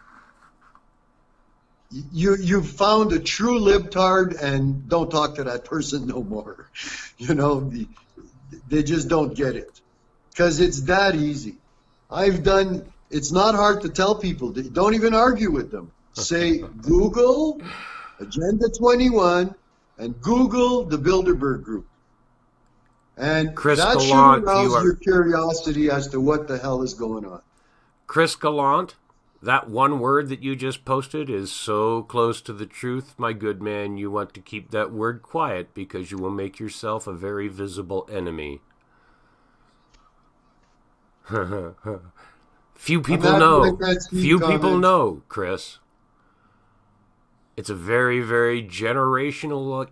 you've found a true libtard and don't talk to that person no more. You know, they just don't get it. Because it's that easy. It's not hard to tell people. Don't even argue with them. Say, Google Agenda 21 and Google the Bilderberg Group. And Chris that Gallant, should arouse your curiosity as to what the hell is going on. Chris Gallant, that one word that you just posted is so close to the truth, my good man, you want to keep that word quiet because you will make yourself a very visible enemy. Few people know. Few people know, Chris. It's a very, very generationally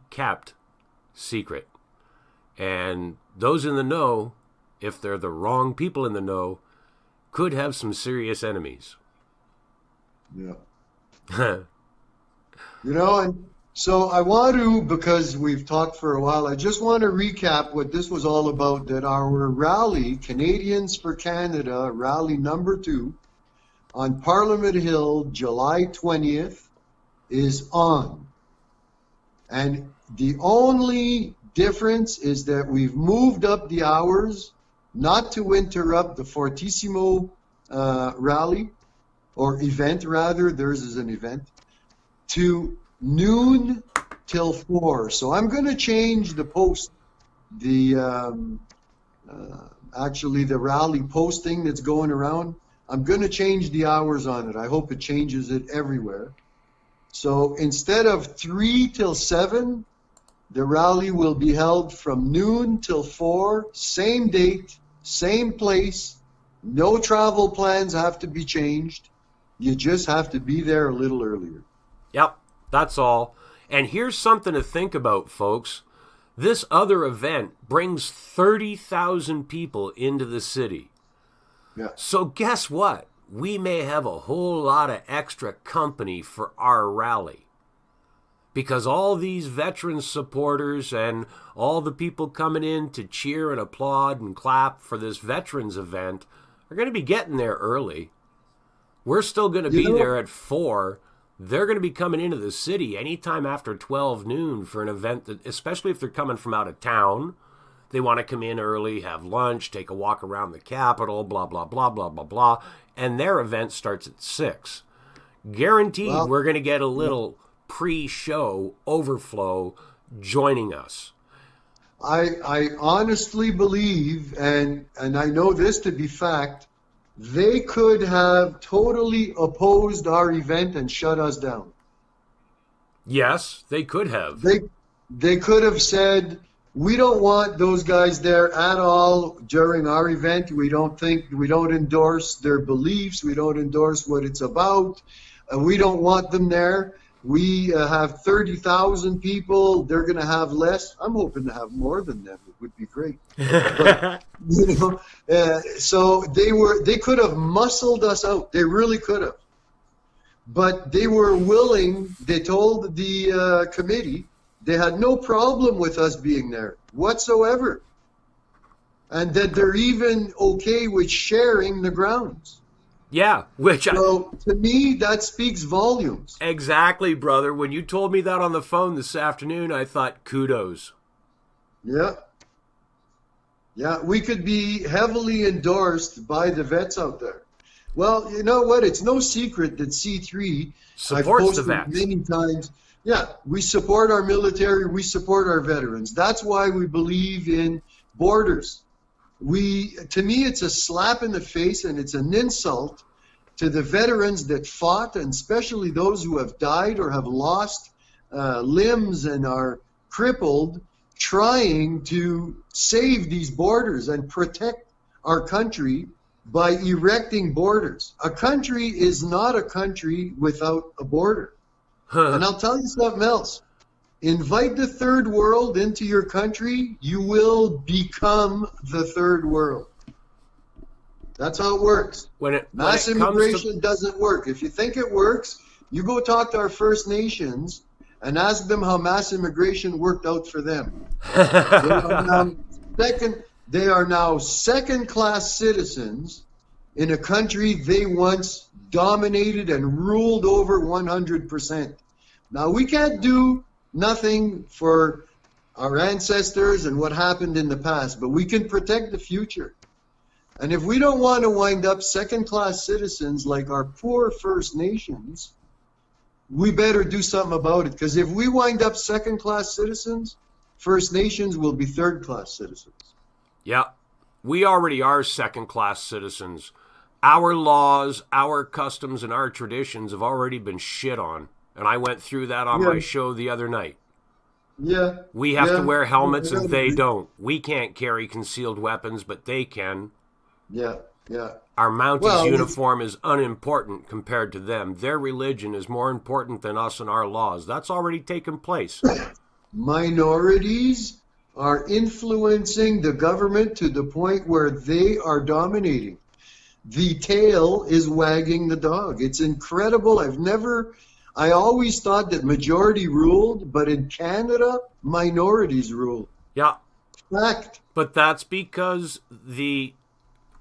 kept secret. And those in the know, if they're the wrong people in the know, could have some serious enemies. Yeah. And so I want to, because we've talked for a while, I just want to recap what this was all about, that our rally, Canadians for Canada, rally number 2, on Parliament Hill, July 20th, is on. And the only difference is that we've moved up the hours, not to interrupt the Fortissimo rally, or event rather, theirs is an event, to noon till 4. So I'm going to change the post, actually the rally posting that's going around. I'm going to change the hours on it. I hope it changes it everywhere. So instead of 3 till 7, the rally will be held from noon till 4, same date, same place. No travel plans have to be changed. You just have to be there a little earlier. Yep, that's all. And here's something to think about, folks. This other event brings 30,000 people into the city. Yeah. So guess what? We may have a whole lot of extra company for our rally. Because all these veteran supporters and all the people coming in to cheer and applaud and clap for this veterans event are going to be getting there early. We're still going to be there at 4. They're going to be coming into the city anytime after 12 noon for an event that, especially if they're coming from out of town, they want to come in early, have lunch, take a walk around the Capitol, blah, blah, blah, blah, blah, blah. And their event starts at 6. Guaranteed we're going to get a little pre-show overflow joining us. I honestly believe, and I know this to be fact, they could have totally opposed our event and shut us down. Yes, they could have. They could have said, we don't want those guys there at all during our event. We don't endorse their beliefs. We don't endorse what it's about. We don't want them there. We have 30,000 people. They're going to have less. I'm hoping to have more than them. It would be great. But, so they could have muscled us out. They really could have. But they were willing. They told the committee they had no problem with us being there whatsoever. And that they're even okay with sharing the grounds. Yeah, So to me, that speaks volumes. Exactly, brother. When you told me that on the phone this afternoon, I thought kudos. Yeah. Yeah, we could be heavily endorsed by the vets out there. Well, you know what? It's no secret that C3 supports the vets many times. Yeah, we support our military. We support our veterans. That's why we believe in borders. To me, it's a slap in the face and it's an insult to the veterans that fought, and especially those who have died or have lost limbs and are crippled, trying to save these borders and protect our country by erecting borders. A country is not a country without a border. And I'll tell you something else. Invite the third world into your country, you will become the third world. That's how it works. Mass immigration doesn't work. If you think it works, you go talk to our First Nations and ask them how mass immigration worked out for them. They are now second-class citizens in a country they once dominated and ruled over 100%. Now, we can't do nothing for our ancestors and what happened in the past, but we can protect the future. And if we don't want to wind up second-class citizens like our poor First Nations, we better do something about it. Because if we wind up second-class citizens, First Nations will be third-class citizens. Yeah, we already are second-class citizens. Our laws, our customs, and our traditions have already been shit on. And I went through that on my show the other night. Yeah. We have to wear helmets I and gotta they agree. don't. We can't carry concealed weapons, but they can. Yeah, yeah. Our Mounties Well, uniform is unimportant compared to them. Their religion is more important than us and our laws. That's already taken place. minorities are influencing the government to the point where they are dominating. The tail is wagging the dog. It's incredible. I always thought that majority ruled, but in Canada, minorities rule. Yeah, Fact. but that's because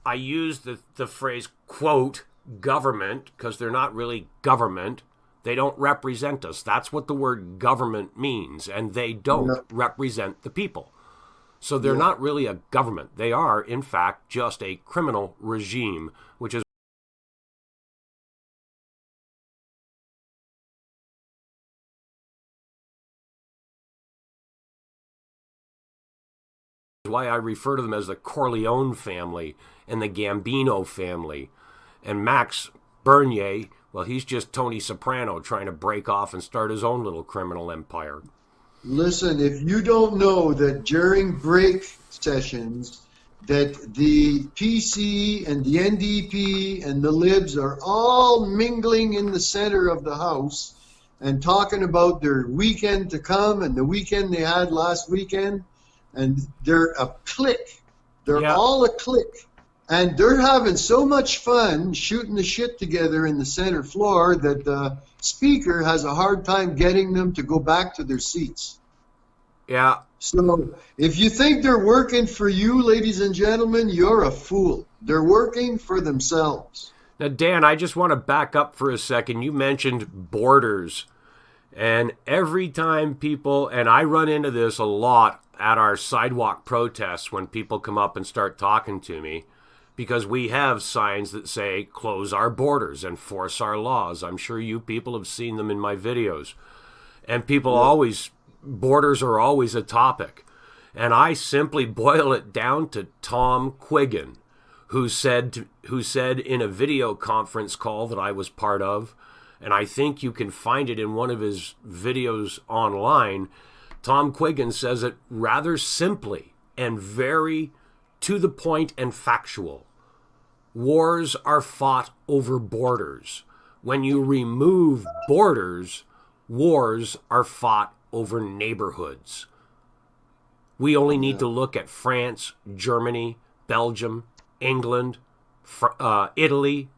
I use the phrase, quote, government, because they're not really government. They don't represent us. That's what the word government means, and they don't Yeah. represent the people. So they're Yeah. not really a government. They are, in fact, just a criminal regime, which is why I refer to them as the Corleone family and the Gambino family. And Max Bernier, well, he's just Tony Soprano trying to break off and start his own little criminal empire. Listen, if you don't know that during break sessions that the PC and the NDP and the Libs are all mingling in the center of the House and talking about their weekend to come and the weekend they had last weekend, and they're a clique. They're Yeah. all a clique. And they're having so much fun shooting the shit together in the center floor that the speaker has a hard time getting them to go back to their seats. Yeah, So if you think they're working for you, ladies and gentlemen, you're a fool. They're working for themselves. now, Dan, I just want to back up for a second. You mentioned borders. And every time people, and I run into this a lot at our sidewalk protests when people come up and start talking to me, because we have signs that say, close our borders, enforce our laws. I'm sure you people have seen them in my videos. And people always, borders are always a topic. And I simply boil it down to Tom Quiggin, who said in a video conference call that I was part of, and I think you can find it in one of his videos online, Tom Quiggin says it rather simply and very to the point and factual. Wars are fought over borders. When you remove borders, wars are fought over neighborhoods. We only need to look at France, Germany, Belgium, England, Italy,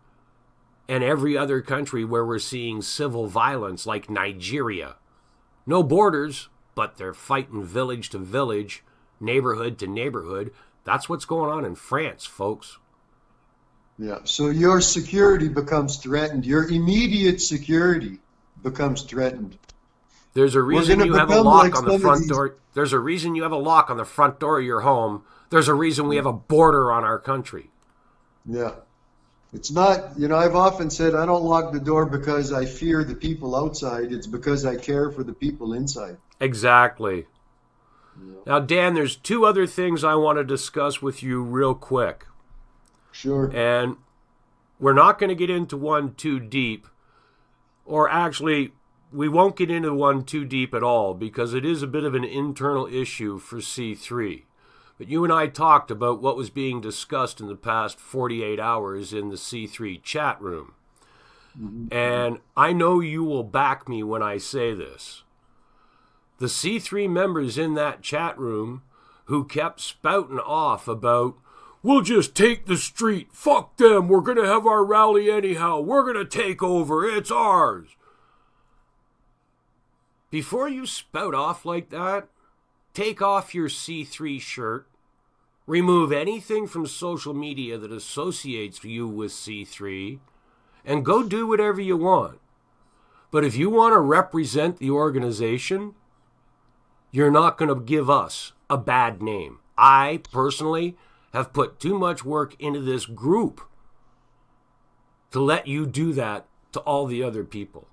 and every other country where we're seeing civil violence, like Nigeria. No borders, but they're fighting village to village, neighborhood to neighborhood. That's what's going on in France, folks. Yeah. So your security becomes threatened. Your immediate security becomes threatened. There's a reason gonna you have a become lock like on the some of front these- door. There's a reason you have a lock on the front door of your home. There's a reason we have a border on our country. Yeah. It's not, I've often said I don't lock the door because I fear the people outside. It's because I care for the people inside. Exactly. Now, Dan, there's two other things I want to discuss with you real quick. Sure. And we're not going to get into one too deep. Or actually, we won't get into one too deep at all because it is a bit of an internal issue for C3. But you and I talked about what was being discussed in the past 48 hours in the C3 chat room. And I know you will back me when I say this. The C3 members in that chat room who kept spouting off about, we'll just take the street, fuck them, we're going to have our rally anyhow, we're going to take over, it's ours. Before you spout off like that, take off your C3 shirt, remove anything from social media that associates you with C3, and go do whatever you want. But if you want to represent the organization, you're not going to give us a bad name. I personally have put too much work into this group to let you do that to all the other people.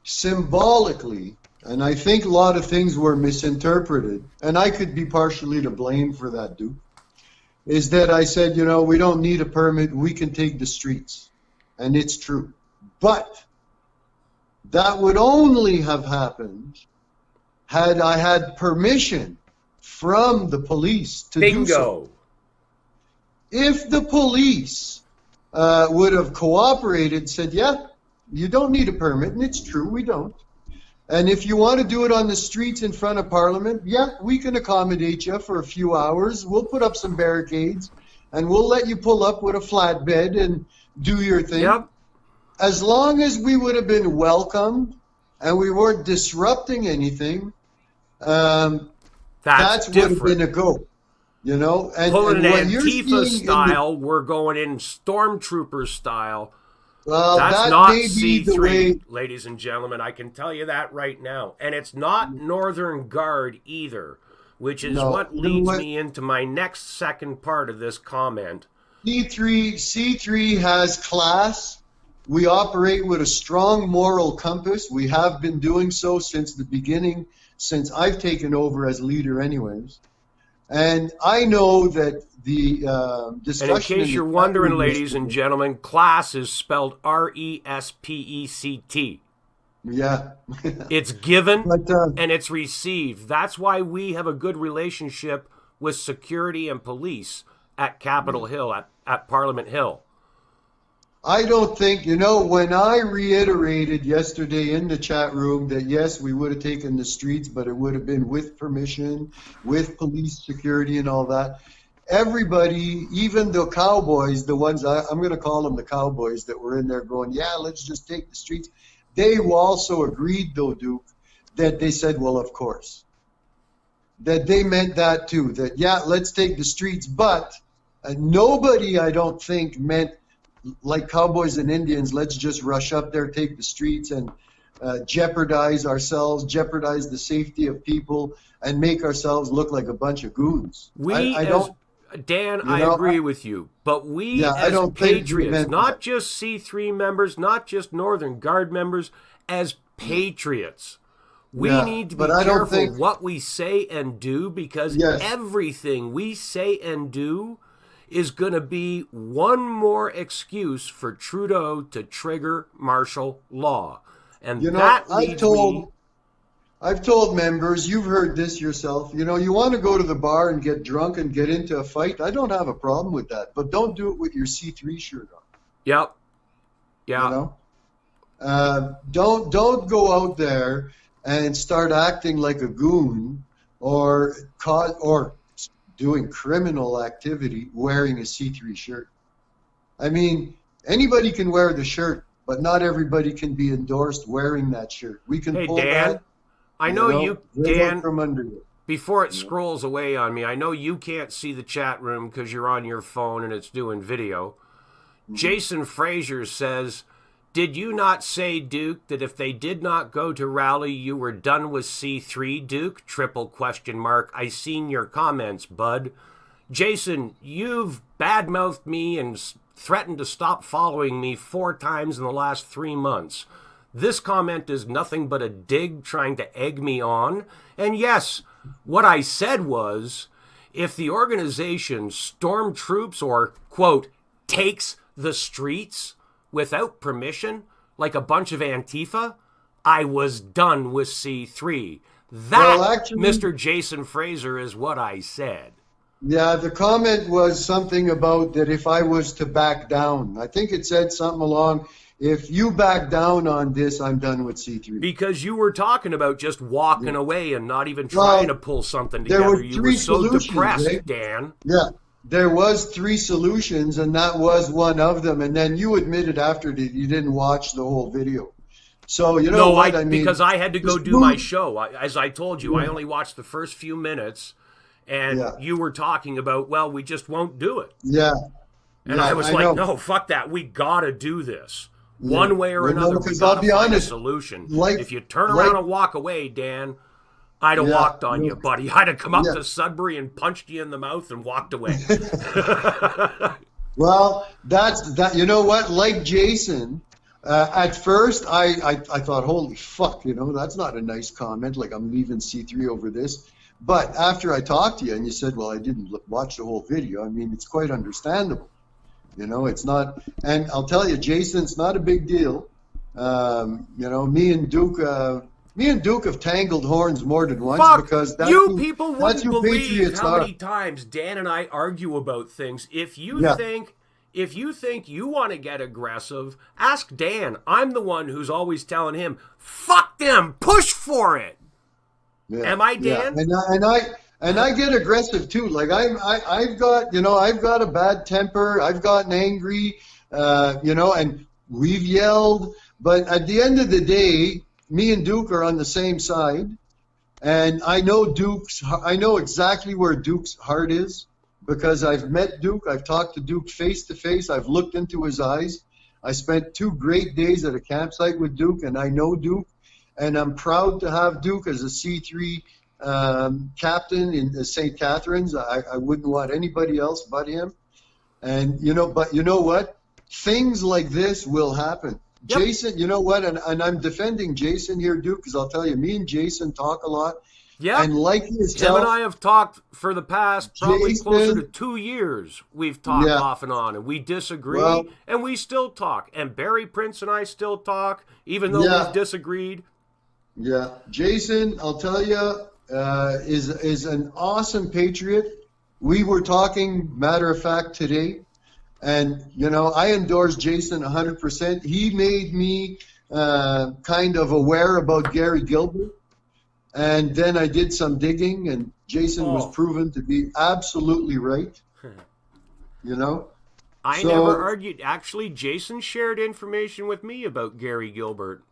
Symbolically, and I think a lot of things were misinterpreted, and I could be partially to blame for that, Duke, is that I said, we don't need a permit, we can take the streets. And it's true. But That would only have happened had I had permission from the police to do so. If the police would have cooperated and said, yeah, you don't need a permit, and it's true, we don't. And if you want to do it on the streets in front of Parliament, yeah, we can accommodate you for a few hours. We'll put up some barricades, and we'll let you pull up with a flatbed and do your thing. Yep. As long as we would have been welcomed and we weren't disrupting anything, that's would have been a go. You know, and pulling and an Antifa style, we're going in stormtrooper style. Well, that's that not may be the C3, way, ladies and gentlemen. I can tell you that right now. And it's not Northern Guard either, which is what leads me into my next second part of this comment. C3 has class. We operate with a strong moral compass. We have been doing so since the beginning, since I've taken over as leader anyways. And I know that the discussion... And in case you're wondering, ladies and gentlemen, class is spelled R-E-S-P-E-C-T. Yeah. It's given and it's received. That's why we have a good relationship with security and police at Capitol Hill, at Parliament Hill. I don't think, you know, when I reiterated yesterday in the chat room that yes, we would have taken the streets, but it would have been with permission, with police security and all that. Everybody, even the cowboys, the ones, I'm going to call them the cowboys that were in there going, yeah, let's just take the streets. They also agreed, though, Duke, that they said, well, of course. That they meant that too, that, yeah, let's take the streets. But nobody, I don't think, meant, like cowboys and Indians, let's just rush up there, take the streets, and jeopardize ourselves, jeopardize the safety of people, and make ourselves look like a bunch of goons. Dan, I agree with you, but we as patriots, not just C3 members, not just Northern Guard members, as patriots, we need to be careful what we say and do, because everything we say and do is going to be one more excuse for Trudeau to trigger martial law. And you know, that leads I've told members, you've heard this yourself, you know, you want to go to the bar and get drunk and get into a fight, I don't have a problem with that, but don't do it with your C3 shirt on. Yep. Yeah. You know? Don't go out there and start acting like a goon or doing criminal activity wearing a C3 shirt. I mean, anybody can wear the shirt, but not everybody can be endorsed wearing that shirt. We can pull Dan, that. I know you, Dan, from under it. Before it scrolls away on me, I know you can't see the chat room because you're on your phone and it's doing video. Jason Frazier says, did you not say, Duke, that if they did not go to rally, you were done with C3, Duke? ? I seen your comments, bud. Jason, you've badmouthed me and threatened to stop following me 4 times in the last 3 months. This comment is nothing but a dig trying to egg me on. And yes, what I said was, if the organization stormed troops or, quote, takes the streets without permission, like a bunch of Antifa, I was done with C3. That, Mr. Jason Fraser, is what I said. Yeah, the comment was something about that if I was to back down. I think it said something along, if you back down on this, I'm done with C3. Because you were talking about just walking away and not even trying to pull something together. You were so depressed, right? Dan. Yeah, there was 3 solutions, and that was one of them. And then you admitted after that you didn't watch the whole video. So, you know what I mean? Because I had to go do my show. As I told you, I only watched the first few minutes, and you were talking about, well, we just won't do it. Yeah. And I was like, no, fuck that. We got to do this. One way or another, we got to find a solution. If you turn around and walk away, Dan, I'd have walked on you, buddy. I'd have come up to Sudbury and punched you in the mouth and walked away. Well, that's that. You know what? Like Jason, at first I thought, holy fuck, you know, that's not a nice comment. Like, I'm leaving C3 over this. But after I talked to you and you said, well, I didn't watch the whole video, I mean, it's quite understandable. You know, it's not, and I'll tell you, Jason, it's not a big deal. Me and Duke. Me and Duke have tangled horns more than once because that's you who, people that's wouldn't who believe Patriots how are. many times Dan and I argue about things. If you think you want to get aggressive, ask Dan. I'm the one who's always telling him, "Fuck them, push for it." Yeah, Am I, Dan? Yeah. And I get aggressive too. Like I've got a bad temper. I've gotten angry, and we've yelled. But at the end of the day, me and Duke are on the same side, and I know exactly where Duke's heart is because I've met Duke. I've talked to Duke face to face. I've looked into his eyes. I spent 2 great days at a campsite with Duke, and I know Duke, and I'm proud to have Duke as a C3 captain in St. Catharines. I wouldn't want anybody else but him. And but you know what? Things like this will happen. Yep. Jason, you know what? And I'm defending Jason here, Duke, because I'll tell you, me and Jason talk a lot. Yeah. And like yourself, Him and I have talked for the past probably closer to 2 years. We've talked off and on, and we disagree, and we still talk. And Barry Prince and I still talk, even though we've disagreed. Yeah. Jason, I'll tell you, is an awesome patriot. We were talking, matter of fact, today. And, I endorse Jason 100%. He made me kind of aware about Gary Gilbert. And then I did some digging, and Jason was proven to be absolutely right. I never argued. Actually, Jason shared information with me about Gary Gilbert.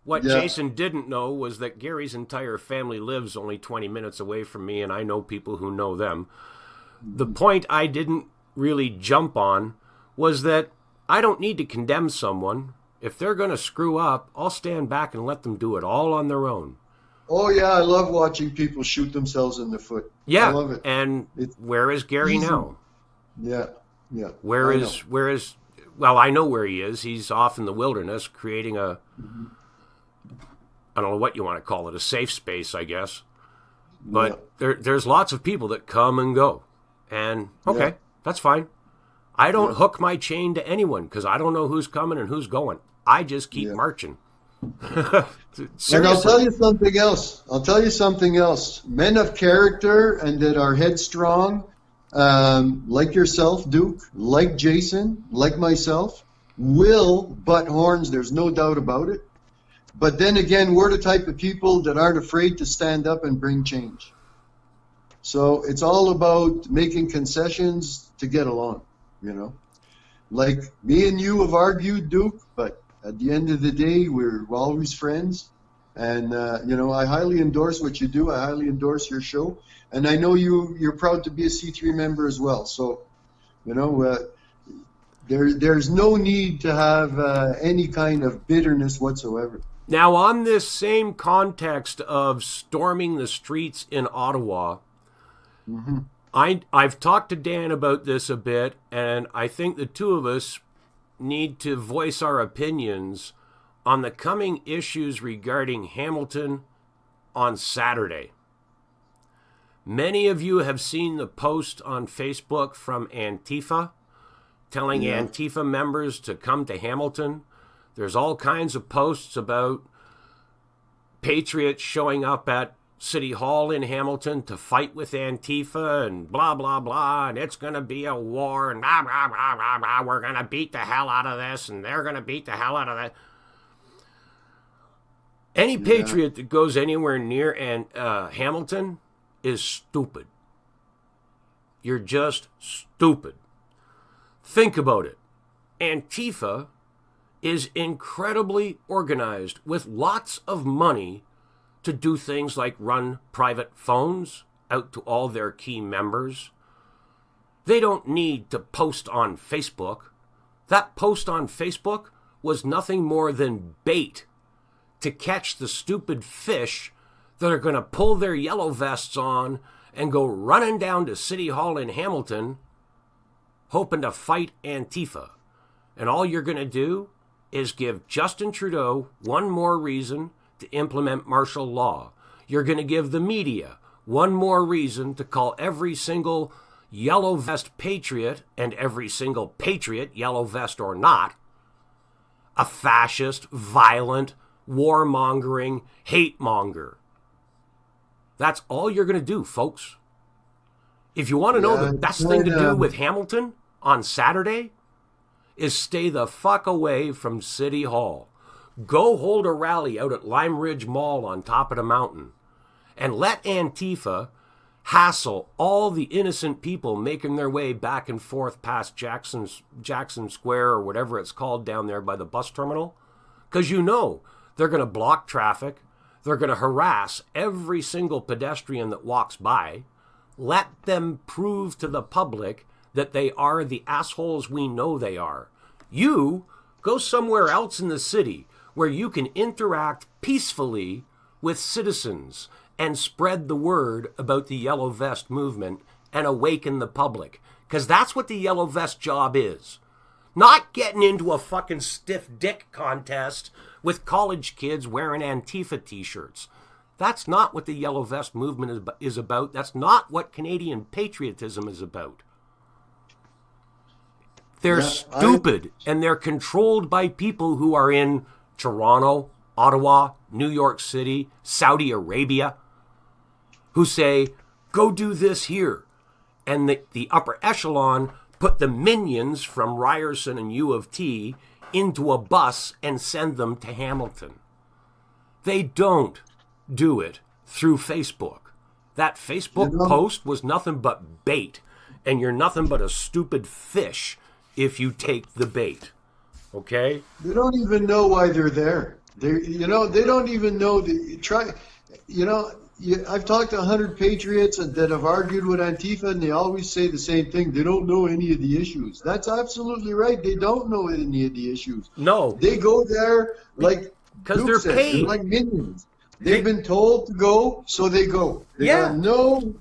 What Jason didn't know was that Gary's entire family lives only 20 minutes away from me, and I know people who know them. The point I didn't really jump on was that I don't need to condemn someone. If they're going to screw up, I'll stand back and let them do it all on their own. Oh, yeah, I love watching people shoot themselves in the foot. Yeah, I love it. And where is Gary now? Yeah, yeah. Where is, well, I know where he is. He's off in the wilderness creating I don't know what you want to call it, a safe space, I guess. But there's lots of people that come and go. And, that's fine. I don't hook my chain to anyone because I don't know who's coming and who's going. I just keep marching. And I'll tell you something else. Men of character and that are headstrong, like yourself, Duke, like Jason, like myself, will butt horns. There's no doubt about it. But then again, we're the type of people that aren't afraid to stand up and bring change. So it's all about making concessions to get along, Like me and you have argued, Duke, but at the end of the day, we're always friends. And, I highly endorse what you do. I highly endorse your show. And I know you're proud to be a C3 member as well. So, there's no need to have any kind of bitterness whatsoever. Now, on this same context of storming the streets in Ottawa, I've talked to Dan about this a bit, and I think the two of us need to voice our opinions on the coming issues regarding Hamilton on Saturday. Many of you have seen the post on Facebook from Antifa telling Antifa members to come to Hamilton. There's all kinds of posts about patriots showing up at City Hall in Hamilton to fight with Antifa and blah, blah, blah, and it's going to be a war, and blah, blah, blah, blah, blah, we're going to beat the hell out of this, and they're going to beat the hell out of that. Any patriot that goes anywhere near Hamilton is stupid. You're just stupid. Think about it. Antifa is incredibly organized with lots of money to do things like run private phones out to all their key members. They don't need to post on Facebook. That post on Facebook was nothing more than bait to catch the stupid fish that are going to pull their yellow vests on and go running down to City Hall in Hamilton hoping to fight Antifa. And all you're going to do is give Justin Trudeau one more reason to implement martial law. You're going to give the media one more reason to call every single yellow vest patriot and every single patriot, yellow vest or not, a fascist, violent, warmongering, hate monger. That's all you're going to do, folks. If you want to know the best thing to do with Hamilton on Saturday is stay the fuck away from City Hall. Go hold a rally out at Lime Ridge Mall on top of the mountain and let Antifa hassle all the innocent people making their way back and forth past Jackson Square or whatever it's called down there by the bus terminal. Because you know they're going to block traffic. They're going to harass every single pedestrian that walks by. Let them prove to the public that they are the assholes we know they are. You go somewhere else in the city where you can interact peacefully with citizens and spread the word about the Yellow Vest movement and awaken the public. Because that's what the Yellow Vest job is. Not getting into a fucking stiff dick contest with college kids wearing Antifa t-shirts. That's not what the Yellow Vest movement is about. That's not what Canadian patriotism is about. They're stupid, and they're controlled by people who are in Toronto, Ottawa, New York City, Saudi Arabia, who say, go do this here. And the upper echelon put the minions from Ryerson and U of T into a bus and send them to Hamilton. They don't do it through Facebook. That Facebook post was nothing but bait, and you're nothing but a stupid fish if you take the bait. Okay? They don't even know why they're there. They don't even know I've talked to 100 patriots that have argued with Antifa, and they always say the same thing. They don't know any of the issues. That's absolutely right. They don't know any of the issues. No. They go there like because they're paid. They're like minions. They've been told to go, so they go. They have no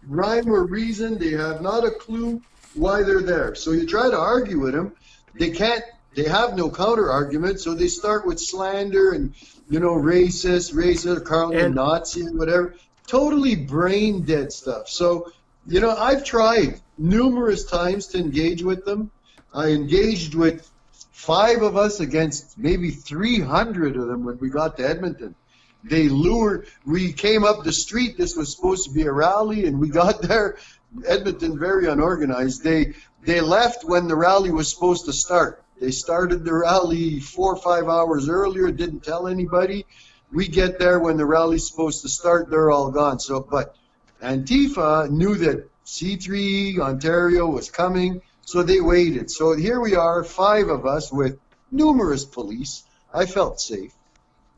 rhyme or reason. They have not a clue why they're there. So you try to argue with them. They can't. They have no counter argument, so they start with slander and, racist, Carlton Nazi, whatever. Totally brain dead stuff. So, I've tried numerous times to engage with them. I engaged with 5 of us against maybe 300 of them when we got to Edmonton. We came up the street. This was supposed to be a rally, and we got there. Edmonton, very unorganized. They left when the rally was supposed to start. They started the rally 4 or 5 hours earlier, didn't tell anybody. We get there when the rally's supposed to start, they're all gone. But Antifa knew that C3 Ontario was coming, so they waited. So here we are, 5 of us with numerous police. I felt safe.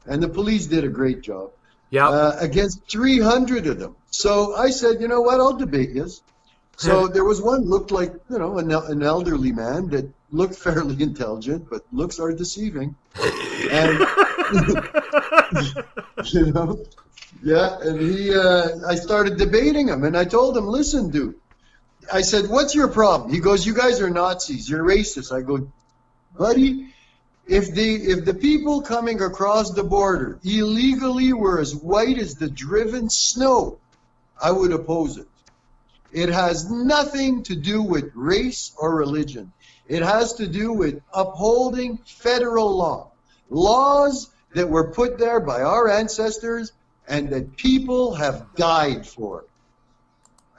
And the police did a great job. Against 300 of them. So I said, you know what, I'll debate this. So there was one looked like, an elderly man that looked fairly intelligent, but looks are deceiving. And, and I started debating him, and I told him, listen, dude, I said, what's your problem? He goes, you guys are Nazis, you're racist. I go, buddy, if the people coming across the border illegally were as white as the driven snow, I would oppose it. It has nothing to do with race or religion. It has to do with upholding federal law. Laws that were put there by our ancestors and that people have died for.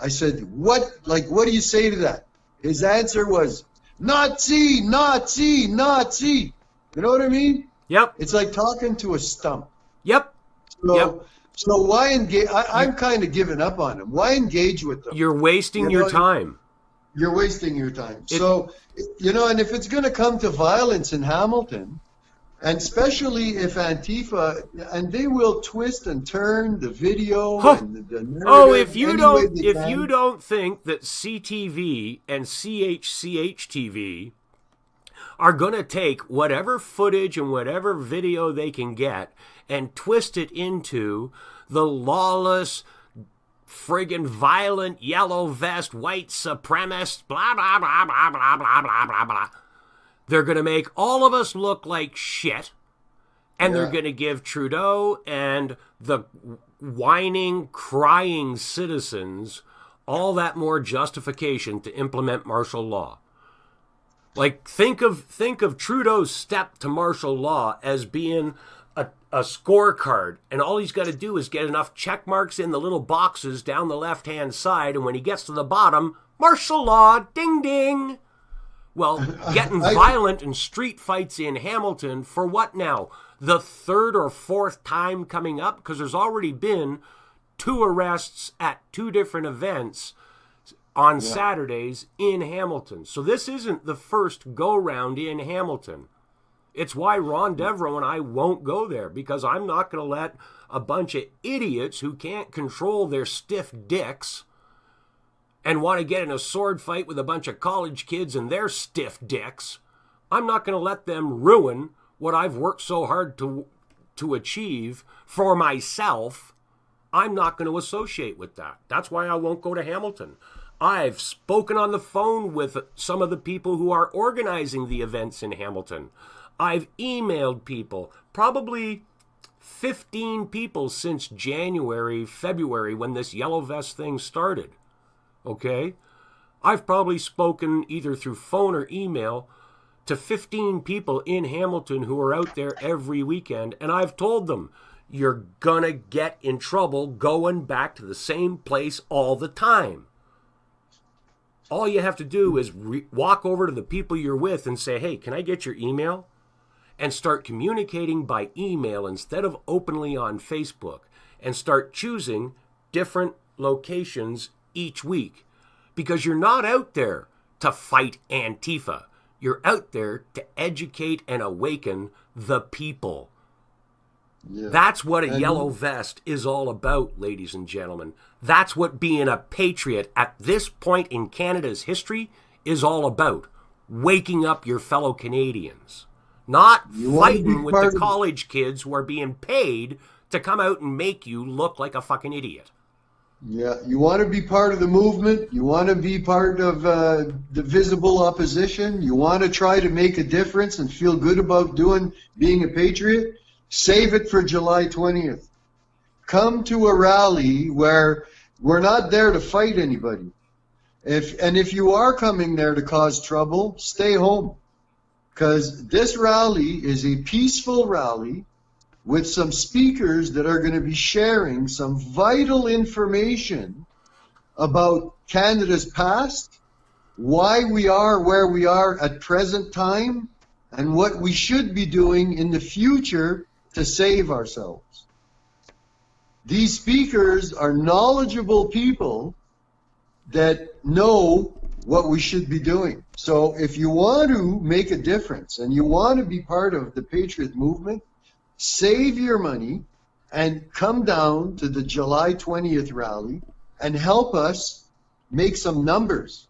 I said, what do you say to that? His answer was, Nazi, Nazi, Nazi. You know what I mean? Yep. It's like talking to a stump. Yep. So why engage? I'm kind of giving up on them. Why engage with them? You're wasting your time. You're wasting your time. And if it's going to come to violence in Hamilton, and especially if Antifa, and they will twist and turn the video and the narrative. If you don't think that CTV and CHCH TV are going to take whatever footage and whatever video they can get and twist it into the lawless, friggin' violent, yellow vest, white supremacist, blah, blah, blah, blah, blah, blah, blah, blah, blah. They're going to make all of us look like shit, and they're going to give Trudeau and the whining, crying citizens all that more justification to implement martial law. Like, think of Trudeau's step to martial law as being a scorecard, and all he's got to do is get enough check marks in the little boxes down the left-hand side, and when he gets to the bottom, martial law, ding ding. Well, getting violent in street fights in Hamilton for what now? The third or fourth time coming up? Because there's already been 2 arrests at 2 different events on Saturdays in Hamilton. So this isn't the first go-round in Hamilton. It's why Ron Devereaux and I won't go there, because I'm not going to let a bunch of idiots who can't control their stiff dicks and want to get in a sword fight with a bunch of college kids and their stiff dicks. I'm not going to let them ruin what I've worked so hard to achieve for myself. I'm not going to associate with that. That's why I won't go to Hamilton. I've spoken on the phone with some of the people who are organizing the events in Hamilton. I've emailed people, probably 15 people since January, February, when this yellow vest thing started. Okay? I've probably spoken either through phone or email to 15 people in Hamilton who are out there every weekend, and I've told them, you're gonna get in trouble going back to the same place all the time. All you have to do is walk over to the people you're with and say, hey, can I get your email? And start communicating by email instead of openly on Facebook, and start choosing different locations each week, because you're not out there to fight Antifa. You're out there to educate and awaken the people. Yeah. That's what a yellow vest is all about, ladies and gentlemen. That's what being a patriot at this point in Canada's history is all about. Waking up your fellow Canadians. Not fighting with the college kids who are being paid to come out and make you look like a fucking idiot. Yeah, you want to be part of the movement. You want to be part of the visible opposition. You want to try to make a difference and feel good about being a patriot. Save it for July 20th. Come to a rally where we're not there to fight anybody. If you are coming there to cause trouble, stay home. Because this rally is a peaceful rally with some speakers that are going to be sharing some vital information about Canada's past, why we are where we are at present time, and what we should be doing in the future to save ourselves. These speakers are knowledgeable people that know what we should be doing. So if you want to make a difference and you want to be part of the Patriot movement, save your money and come down to the July 20th rally and help us make some numbers.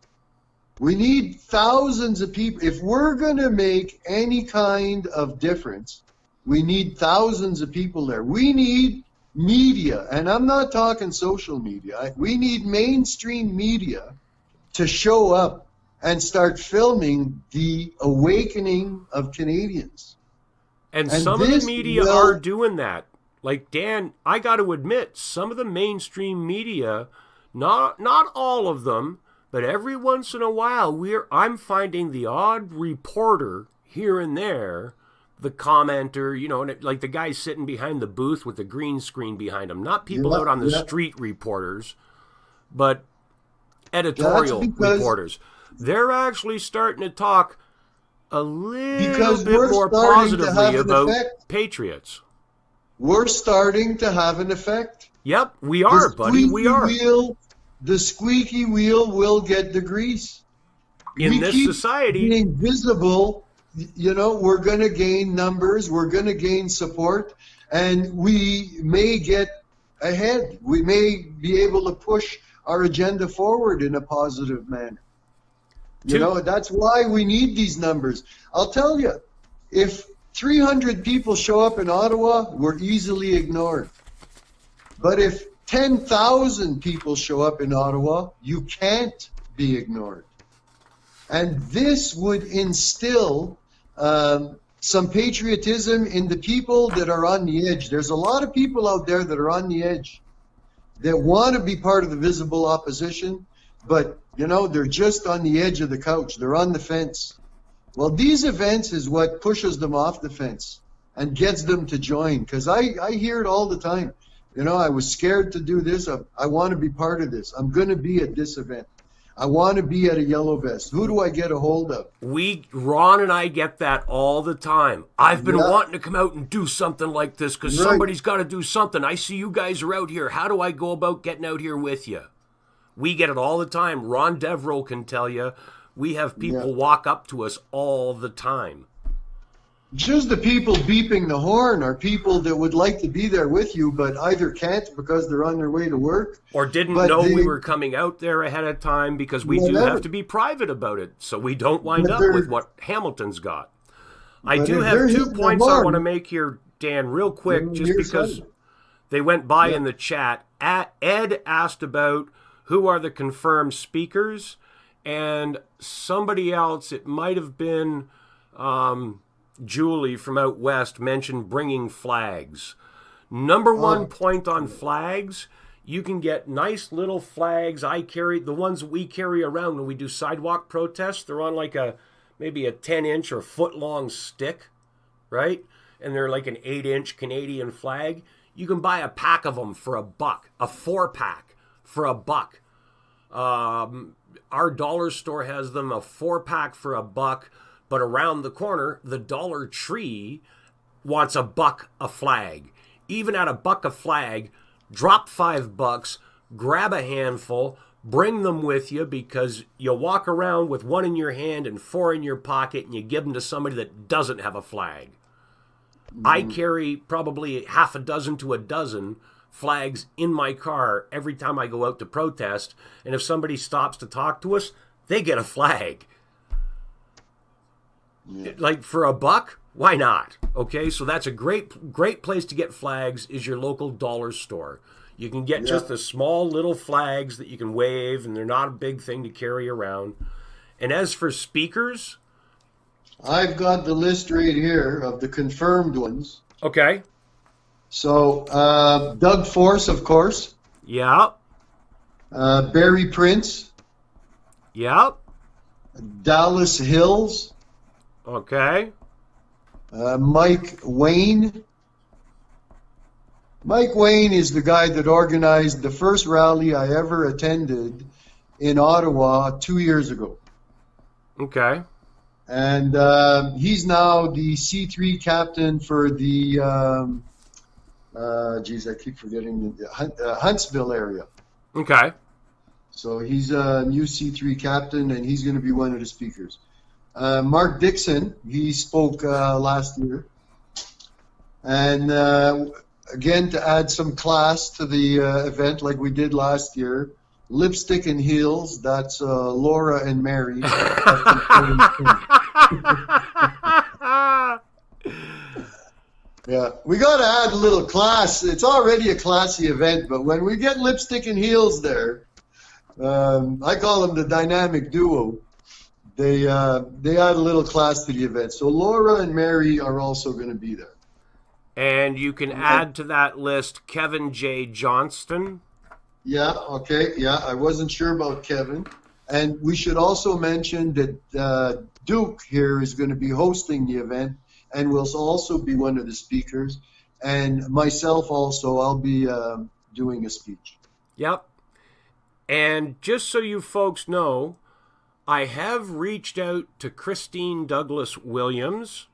We need thousands of people. If we're going to make any kind of difference, we need thousands of people there. We need media, and I'm not talking social media. We need mainstream media to show up and start filming the awakening of Canadians. And some of the media are doing that. Like, Dan, I got to admit, some of the mainstream media, not all of them, but every once in a while, I'm finding the odd reporter here and there, the commenter, like the guy sitting behind the booth with the green screen behind him. Not people out on the street reporters, but editorial reporters. They're actually starting to talk a little bit more positively about patriots. We're starting to have an effect. Yep, we are, buddy. We are. The squeaky wheel will get the grease. In this society, being visible, we're going to gain numbers, we're going to gain support, and we may get ahead. We may be able to push our agenda forward in a positive manner. That's why we need these numbers. I'll tell you, if 300 people show up in Ottawa, we're easily ignored. But if 10,000 people show up in Ottawa, you can't be ignored. And this would instill some patriotism in the people that are on the edge. There's a lot of people out there that are on the edge that want to be part of the visible opposition, but, they're just on the edge of the couch. They're on the fence. Well, these events is what pushes them off the fence and gets them to join. Because I hear it all the time. You know, I was scared to do this. I want to be part of this. I'm going to be at this event. I want to be at a Yellow Vest. Who do I get a hold of? Ron and I get that all the time. I've been wanting to come out and do something like this because somebody's got to do something. I see you guys are out here. How do I go about getting out here with you? We get it all the time. Ron Deverell can tell you. We have people walk up to us all the time. Just the people beeping the horn are people that would like to be there with you, but either can't because they're on their way to work. Or didn't know we were coming out there ahead of time because we do have to be private about it, so we don't wind up with what Hamilton's got. I do have 2 points I want to make here, Dan, real quick, just because they went by in the chat. Ed asked about who are the confirmed speakers, and somebody else, it might have been Julie from out west, mentioned bringing flags. Number one point on flags, you can get nice little flags. I carry the ones we carry around when we do sidewalk protests. They're on like maybe a 10-inch or foot-long stick, right? And they're like an 8-inch Canadian flag. You can buy a pack of them for $1, a 4-pack for $1. Our dollar store has them, a 4-pack for $1. But around the corner, the Dollar Tree wants $1 a flag. Even at $1 a flag, drop $5, grab a handful, bring them with you because you walk around with 1 in your hand and 4 in your pocket and you give them to somebody that doesn't have a flag. I carry probably half a dozen to a dozen flags in my car every time I go out to protest. And if somebody stops to talk to us, they get a flag. Like for $1, why not? Okay, so that's a great place to get flags is your local dollar store. You can get just the small little flags that you can wave, and they're not a big thing to carry around. And as for speakers, I've got the list right here of the confirmed ones. Okay. So Doug Force, of course. Yeah. Barry Prince. Yeah. Dallas Hills. Okay. Mike Wayne. Mike Wayne is the guy that organized the first rally I ever attended in Ottawa 2 years ago. Okay. And he's now the C3 captain for the, I keep forgetting, the Huntsville area. Okay. So he's a new C3 captain, and he's going to be one of the speakers. Mark Dixon, he spoke last year. And again, to add some class to the event like we did last year, Lipstick and Heels, that's Laura and Mary. Yeah, we got to add a little class. It's already a classy event, but when we get Lipstick and Heels there, I call them the dynamic duo. They add a little class to the event. So Laura and Mary are also going to be there. And you can add to that list Kevin J. Johnston. Yeah, okay. Yeah, I wasn't sure about Kevin. And we should also mention that Duke here is going to be hosting the event and will also be one of the speakers. And myself also, I'll be doing a speech. Yep. And just so you folks know, I have reached out to Christine Douglas Williams.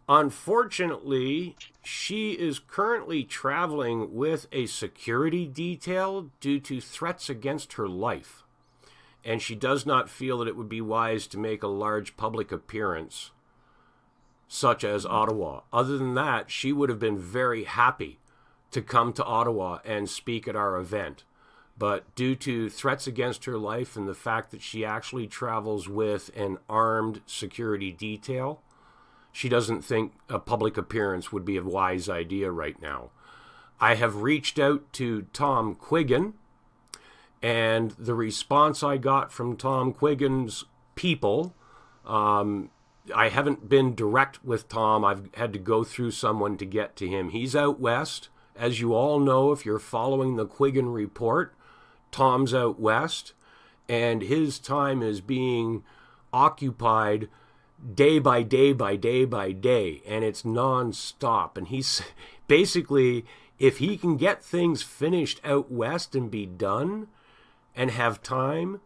Unfortunately, she is currently traveling with a security detail due to threats against her life. And she does not feel that it would be wise to make a large public appearance, such as Ottawa. Other than that, she would have been very happy to come to Ottawa and speak at our event. But due to threats against her life and the fact that she actually travels with an armed security detail, she doesn't think a public appearance would be a wise idea right now. I have reached out to Tom Quiggin, and the response I got from Tom Quiggin's people, I haven't been direct with Tom. I've had to go through someone to get to him. He's out west. As you all know, if you're following the Quiggin report, Tom's out west, and his time is being occupied day by day by day by day, and it's nonstop. And he's basically, if he can get things finished out west and be done and have time,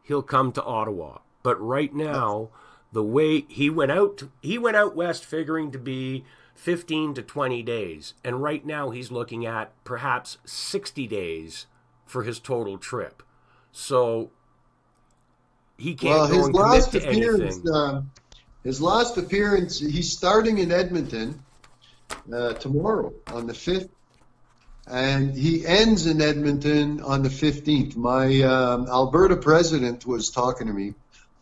he'll come to Ottawa. But right now, the way he went out west figuring to be 15 to 20 days, and right now he's looking at perhaps 60 days for his total trip. So he can't go and commit to anything. His last appearance, he's starting in Edmonton tomorrow on the 5th, and he ends in Edmonton on the 15th. My Alberta president was talking to me.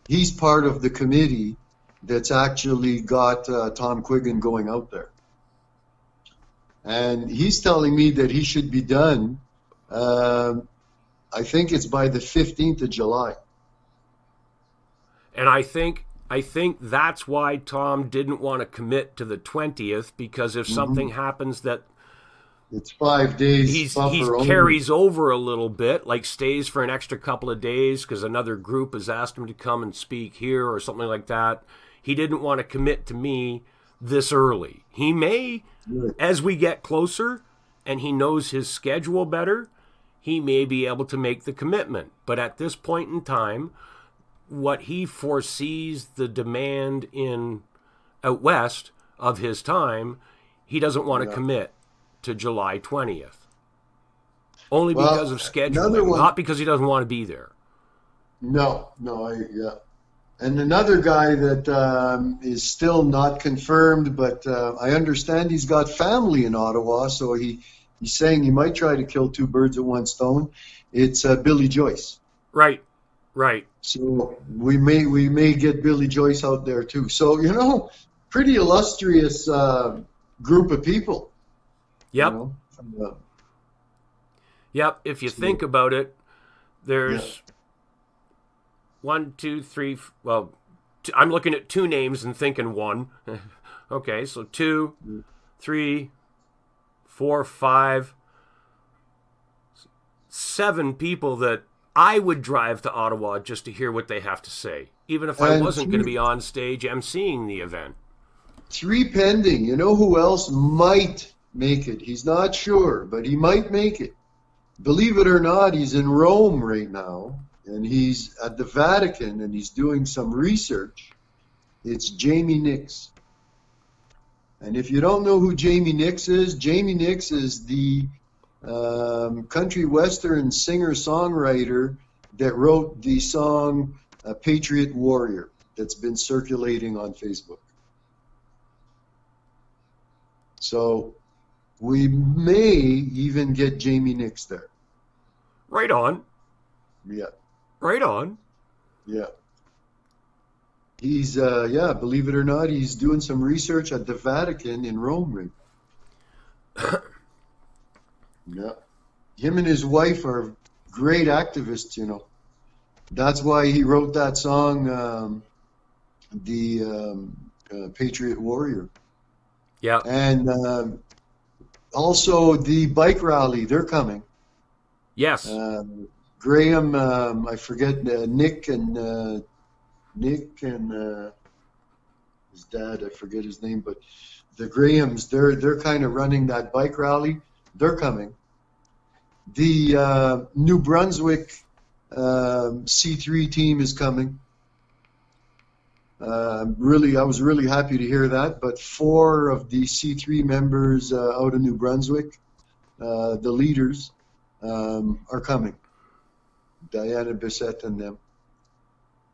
He's part of the committee that's actually got Tom Quiggin going out there. And he's telling me that he should be done, I think it's by the 15th of July. And I think that's why Tom didn't want to commit to the 20th, because if something happens that it's 5 days, he carries over a little bit, like stays for an extra couple of days because another group has asked him to come and speak here or something like that. He didn't want to commit to me this early. He may, as we get closer and he knows his schedule better, he may be able to make the commitment. But at this point in time, what he foresees the demand in out west of his time, he doesn't want to commit to July 20th. Only because of scheduling, not because he doesn't want to be there. No. And another guy that is still not confirmed, but I understand he's got family in Ottawa, so he's saying he might try to kill two birds with one stone. It's Billy Joyce. Right. So we may get Billy Joyce out there too. So, pretty illustrious group of people. Yep. Yep. If you think about it, there's 1, 2, 3. Well, I'm looking at two names and thinking one. Okay, so 2, 3, 4, 5, 7 people that I would drive to Ottawa just to hear what they have to say, even if I wasn't going to be on stage emceeing the event. 3 pending. You know who else might make it? He's not sure, but he might make it. Believe it or not, he's in Rome right now, and he's at the Vatican, and he's doing some research. It's Jamie Nix. And if you don't know who Jamie Nix is the country western singer-songwriter that wrote the song Patriot Warrior that's been circulating on Facebook. So we may even get Jamie Nix there. Right on. Yeah. Right on. Yeah. He's, believe it or not, he's doing some research at the Vatican in Rome. Yeah. Him and his wife are great activists, That's why he wrote that song, Patriot Warrior. Yeah. And also the bike rally, they're coming. Yes. Graham, I forget, Nick and his dad, I forget his name, but the Grahams, they're kind of running that bike rally. They're coming. The New Brunswick C3 team is coming. I was really happy to hear that. But 4 of the C3 members out of New Brunswick, the leaders, are coming. Diana Bissett and them.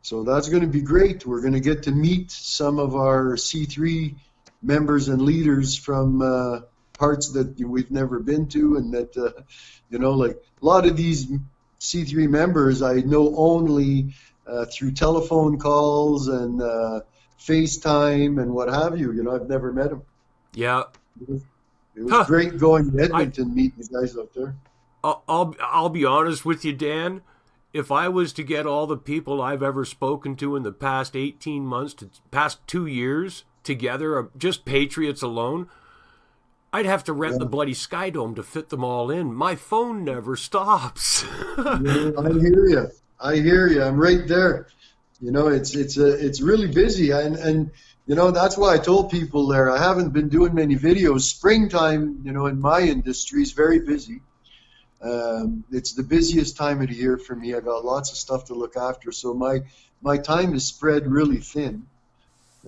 So that's going to be great. We're going to get to meet some of our C3 members and leaders from parts that we've never been to, and that, like a lot of these C3 members I know only through telephone calls and FaceTime and what have you. I've never met them. Yeah. It was great going to Edmonton, meeting the guys up there. I'll be honest with you, Dan. If I was to get all the people I've ever spoken to in the past 18 months, past 2 years together, just Patriots alone, I'd have to rent the bloody Sky Dome to fit them all in. My phone never stops. I hear you. I'm right there. You know, it's really busy, and you know, that's why I told people there I haven't been doing many videos. Springtime, you know, in my industry is very busy. It's the busiest time of the year for me. I got lots of stuff to look after, so my time is spread really thin.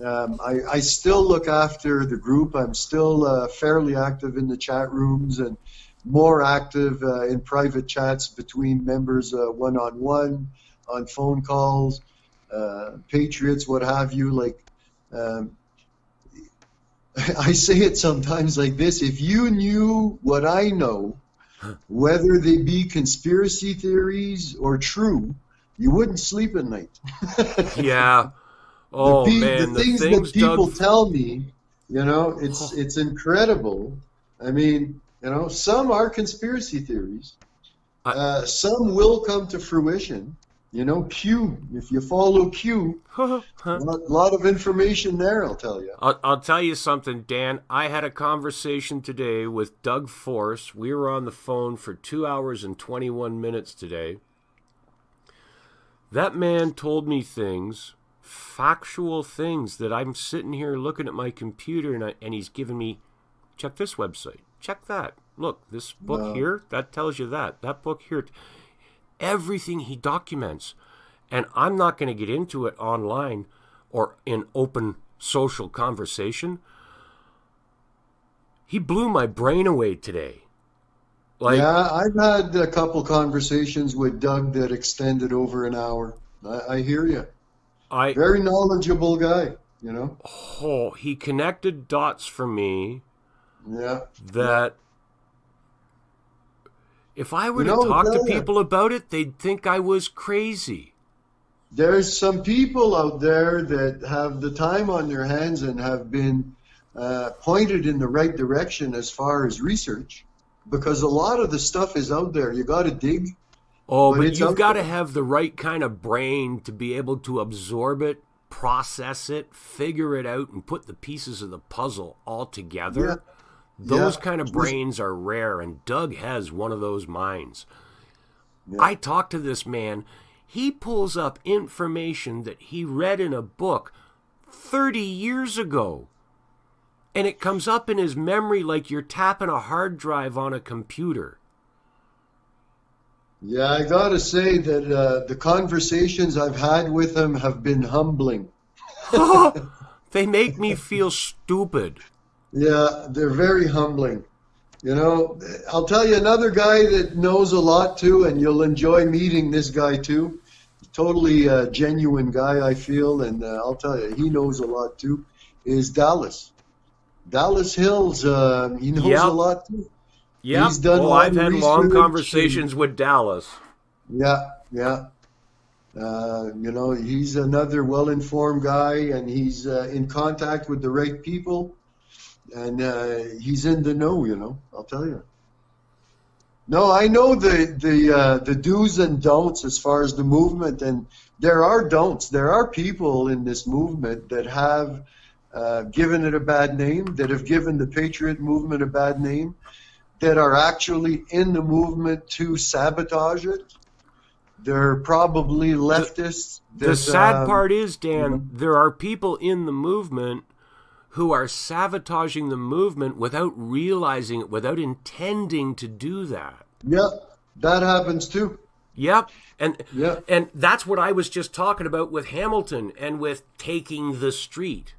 I still look after the group. I'm still fairly active in the chat rooms and more active in private chats between members, one-on-one, on phone calls, Patriots, what have you. Like, I say it sometimes like this: if you knew what I know, whether they be conspiracy theories or true, you wouldn't sleep at night. Yeah. Oh, man. The things that people tell me, you know, it's incredible. I mean, you know, some are conspiracy theories. Some will come to fruition. You know, Q, if you follow Q, a lot of information there, I'll tell you. I'll tell you something, Dan. I had a conversation today with Doug Force. We were on the phone for 2 hours and 21 minutes today. That man told me things, factual things, that I'm sitting here looking at my computer and he's giving me, check this website, check that. Look, this book here, that tells you that. That book here. Everything he documents. And I'm not going to get into it online or in open social conversation. He blew my brain away today. Like, yeah, I've had a couple conversations with Doug that extended over an hour. I hear you. Very knowledgeable guy, you know. Oh, he connected dots for me. Yeah. That if I were to talk to people about it, they'd think I was crazy. There's some people out there that have the time on their hands and have been pointed in the right direction as far as research, because a lot of the stuff is out there. You got to dig. Oh, but you've got to have the right kind of brain to be able to absorb it, process it, figure it out, and put the pieces of the puzzle all together. Yeah. Those kind of brains are rare, and Doug has one of those minds. Yeah. I talked to this man. He pulls up information that he read in a book 30 years ago, and it comes up in his memory like you're tapping a hard drive on a computer. Yeah, I got to say that the conversations I've had with him have been humbling. They make me feel stupid. Yeah, they're very humbling. You know, I'll tell you another guy that knows a lot too, and you'll enjoy meeting this guy too. Totally genuine guy, I feel, and I'll tell you, he knows a lot too, is Dallas. Dallas Hills, he knows a lot too. Yeah, I've had long conversations with Dallas. Yeah. You know, he's another well-informed guy, and he's in contact with the right people. And he's in the know, you know, I'll tell you. No, I know the do's and don'ts as far as the movement, and there are don'ts. There are people in this movement that have given it a bad name, that have given the Patriot movement a bad name, that are actually in the movement to sabotage it. They're probably leftists. The sad part is, Dan, there are people in the movement who are sabotaging the movement without realizing it, without intending to do that. Yep, that happens too. Yep, and that's what I was just talking about with Hamilton and with taking the street.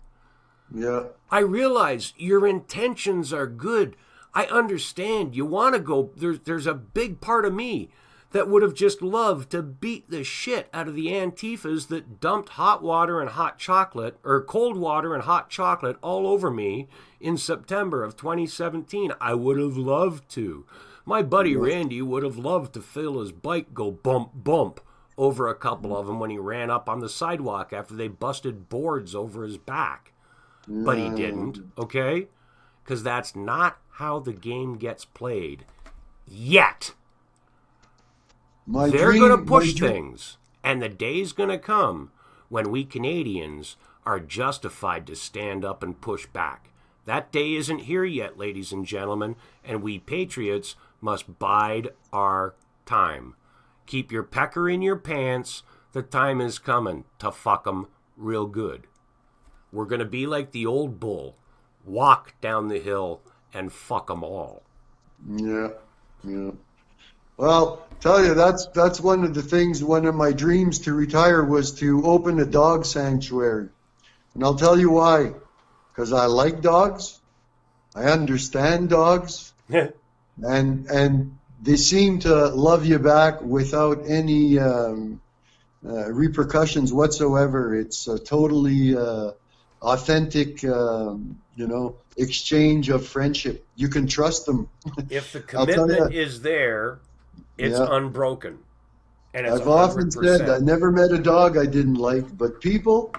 Yeah. I realize your intentions are good. I understand. You want to go. There's a big part of me that would have just loved to beat the shit out of the Antifas that dumped hot water and hot chocolate, or cold water and hot chocolate all over me in September of 2017. I would have loved to. My buddy Randy would have loved to feel his bike go bump, bump over a couple of them when he ran up on the sidewalk after they busted boards over his back. But he didn't, okay? Because that's not how the game gets played. Yet. They're going to push things, and the day's going to come when we Canadians are justified to stand up and push back. That day isn't here yet, ladies and gentlemen, and we patriots must bide our time. Keep your pecker in your pants. The time is coming to fuck 'em real good. We're going to be like the old bull. Walk down the hill and fuck 'em all. Yeah. Well, tell you, that's one of the things, one of my dreams to retire was to open a dog sanctuary. And I'll tell you why. Because I like dogs. I understand dogs. and they seem to love you back without any repercussions whatsoever. It's a totally authentic, exchange of friendship. You can trust them. If the commitment is there, it's unbroken. And it's I've often said I never met a dog I didn't like, but people,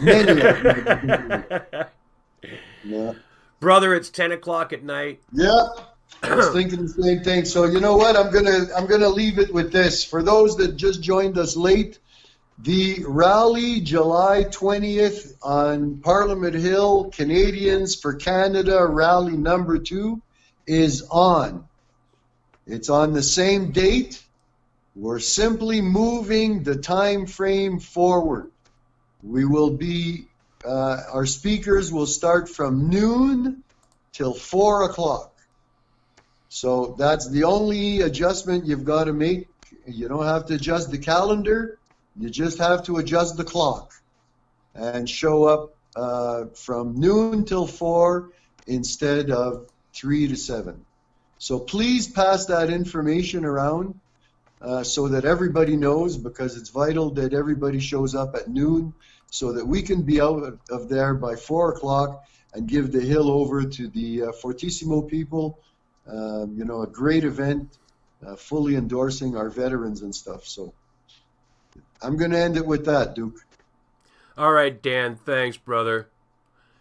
many of them. Yeah. Brother, it's 10 o'clock at night. Yeah, I was thinking the same thing. So you know what? I'm gonna leave it with this. For those that just joined us late, the rally July 20th on Parliament Hill, Canadians for Canada rally number 2 is on. It's on the same date. We're simply moving the time frame forward. We will be, our speakers will start from noon till 4 o'clock. So that's the only adjustment you've got to make. You don't have to adjust the calendar. You just have to adjust the clock and show up from noon till 4 instead of 3 to 7. So please pass that information around so that everybody knows, because it's vital that everybody shows up at noon so that we can be out of there by 4 o'clock and give the hill over to the Fortissimo people. A great event, fully endorsing our veterans and stuff. So I'm going to end it with that, Duke. All right, Dan. Thanks, brother.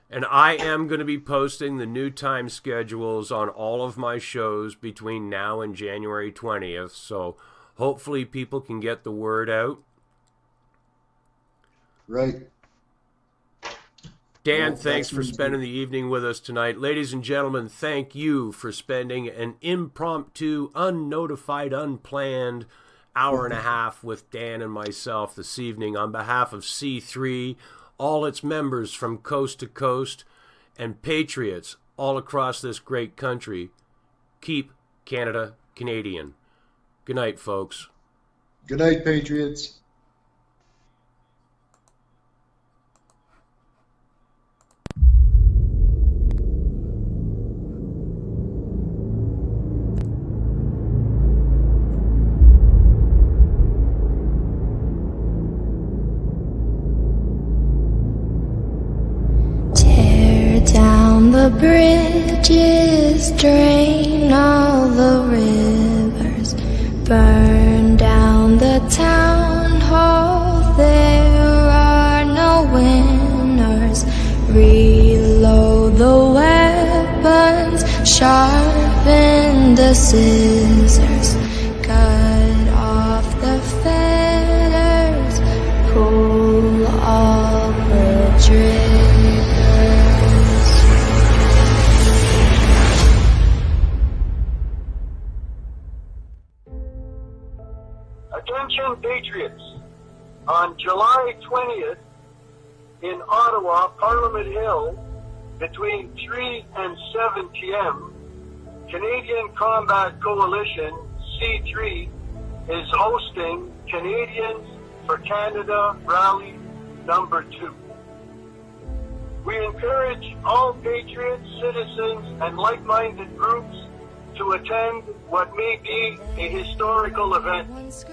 And I am going to be posting the new time schedules on all of my shows between now and January 20th. So hopefully people can get the word out. Right. Dan, thanks for spending the evening with us tonight. Ladies and gentlemen, thank you for spending an impromptu, unnotified, unplanned hour and a half with Dan and myself this evening on behalf of C3, all its members from coast to coast, and patriots all across this great country. Keep Canada Canadian. Good night, folks. Good night, patriots. The bridges, drain all the rivers, burn down the town hall. There are no winners. Reload the weapons, sharpen the scissors, cut off the fetters, pull all the triggers. Attention patriots, on July 20th in Ottawa, Parliament Hill, between 3 and 7 p.m., Canadian Combat Coalition, C3, is hosting Canadians for Canada Rally number 2. We encourage all patriots, citizens, and like-minded groups to attend what may be a historical event.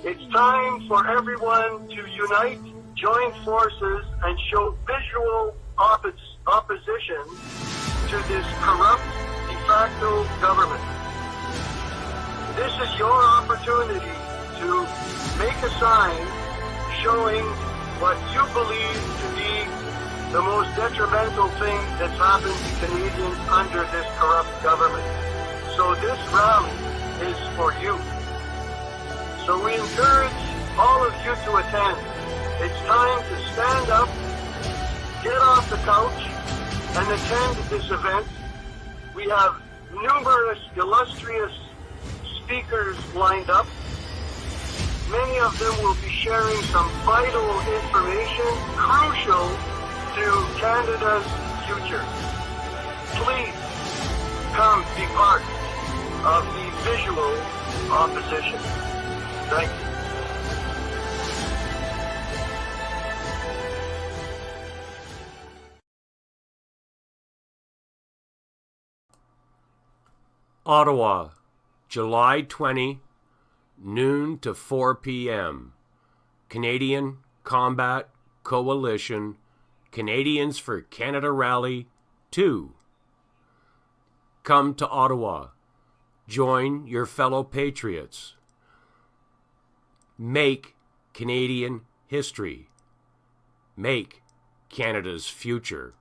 It's time for everyone to unite, join forces, and show visual opposition to this corrupt de facto government. This is your opportunity to make a sign showing what you believe to be the most detrimental thing that's happened to Canadians under this corrupt government. So this rally is for you. So we encourage all of you to attend. It's time to stand up, get off the couch, and attend this event. We have numerous illustrious speakers lined up. Many of them will be sharing some vital information crucial to Canada's future. Please come be part of the visual opposition. Thank you. Ottawa, July 20, noon to 4 p.m. Canadian Combat Coalition, Canadians for Canada Rally 2. Come to Ottawa. Join your fellow patriots. Make Canadian history. Make Canada's future.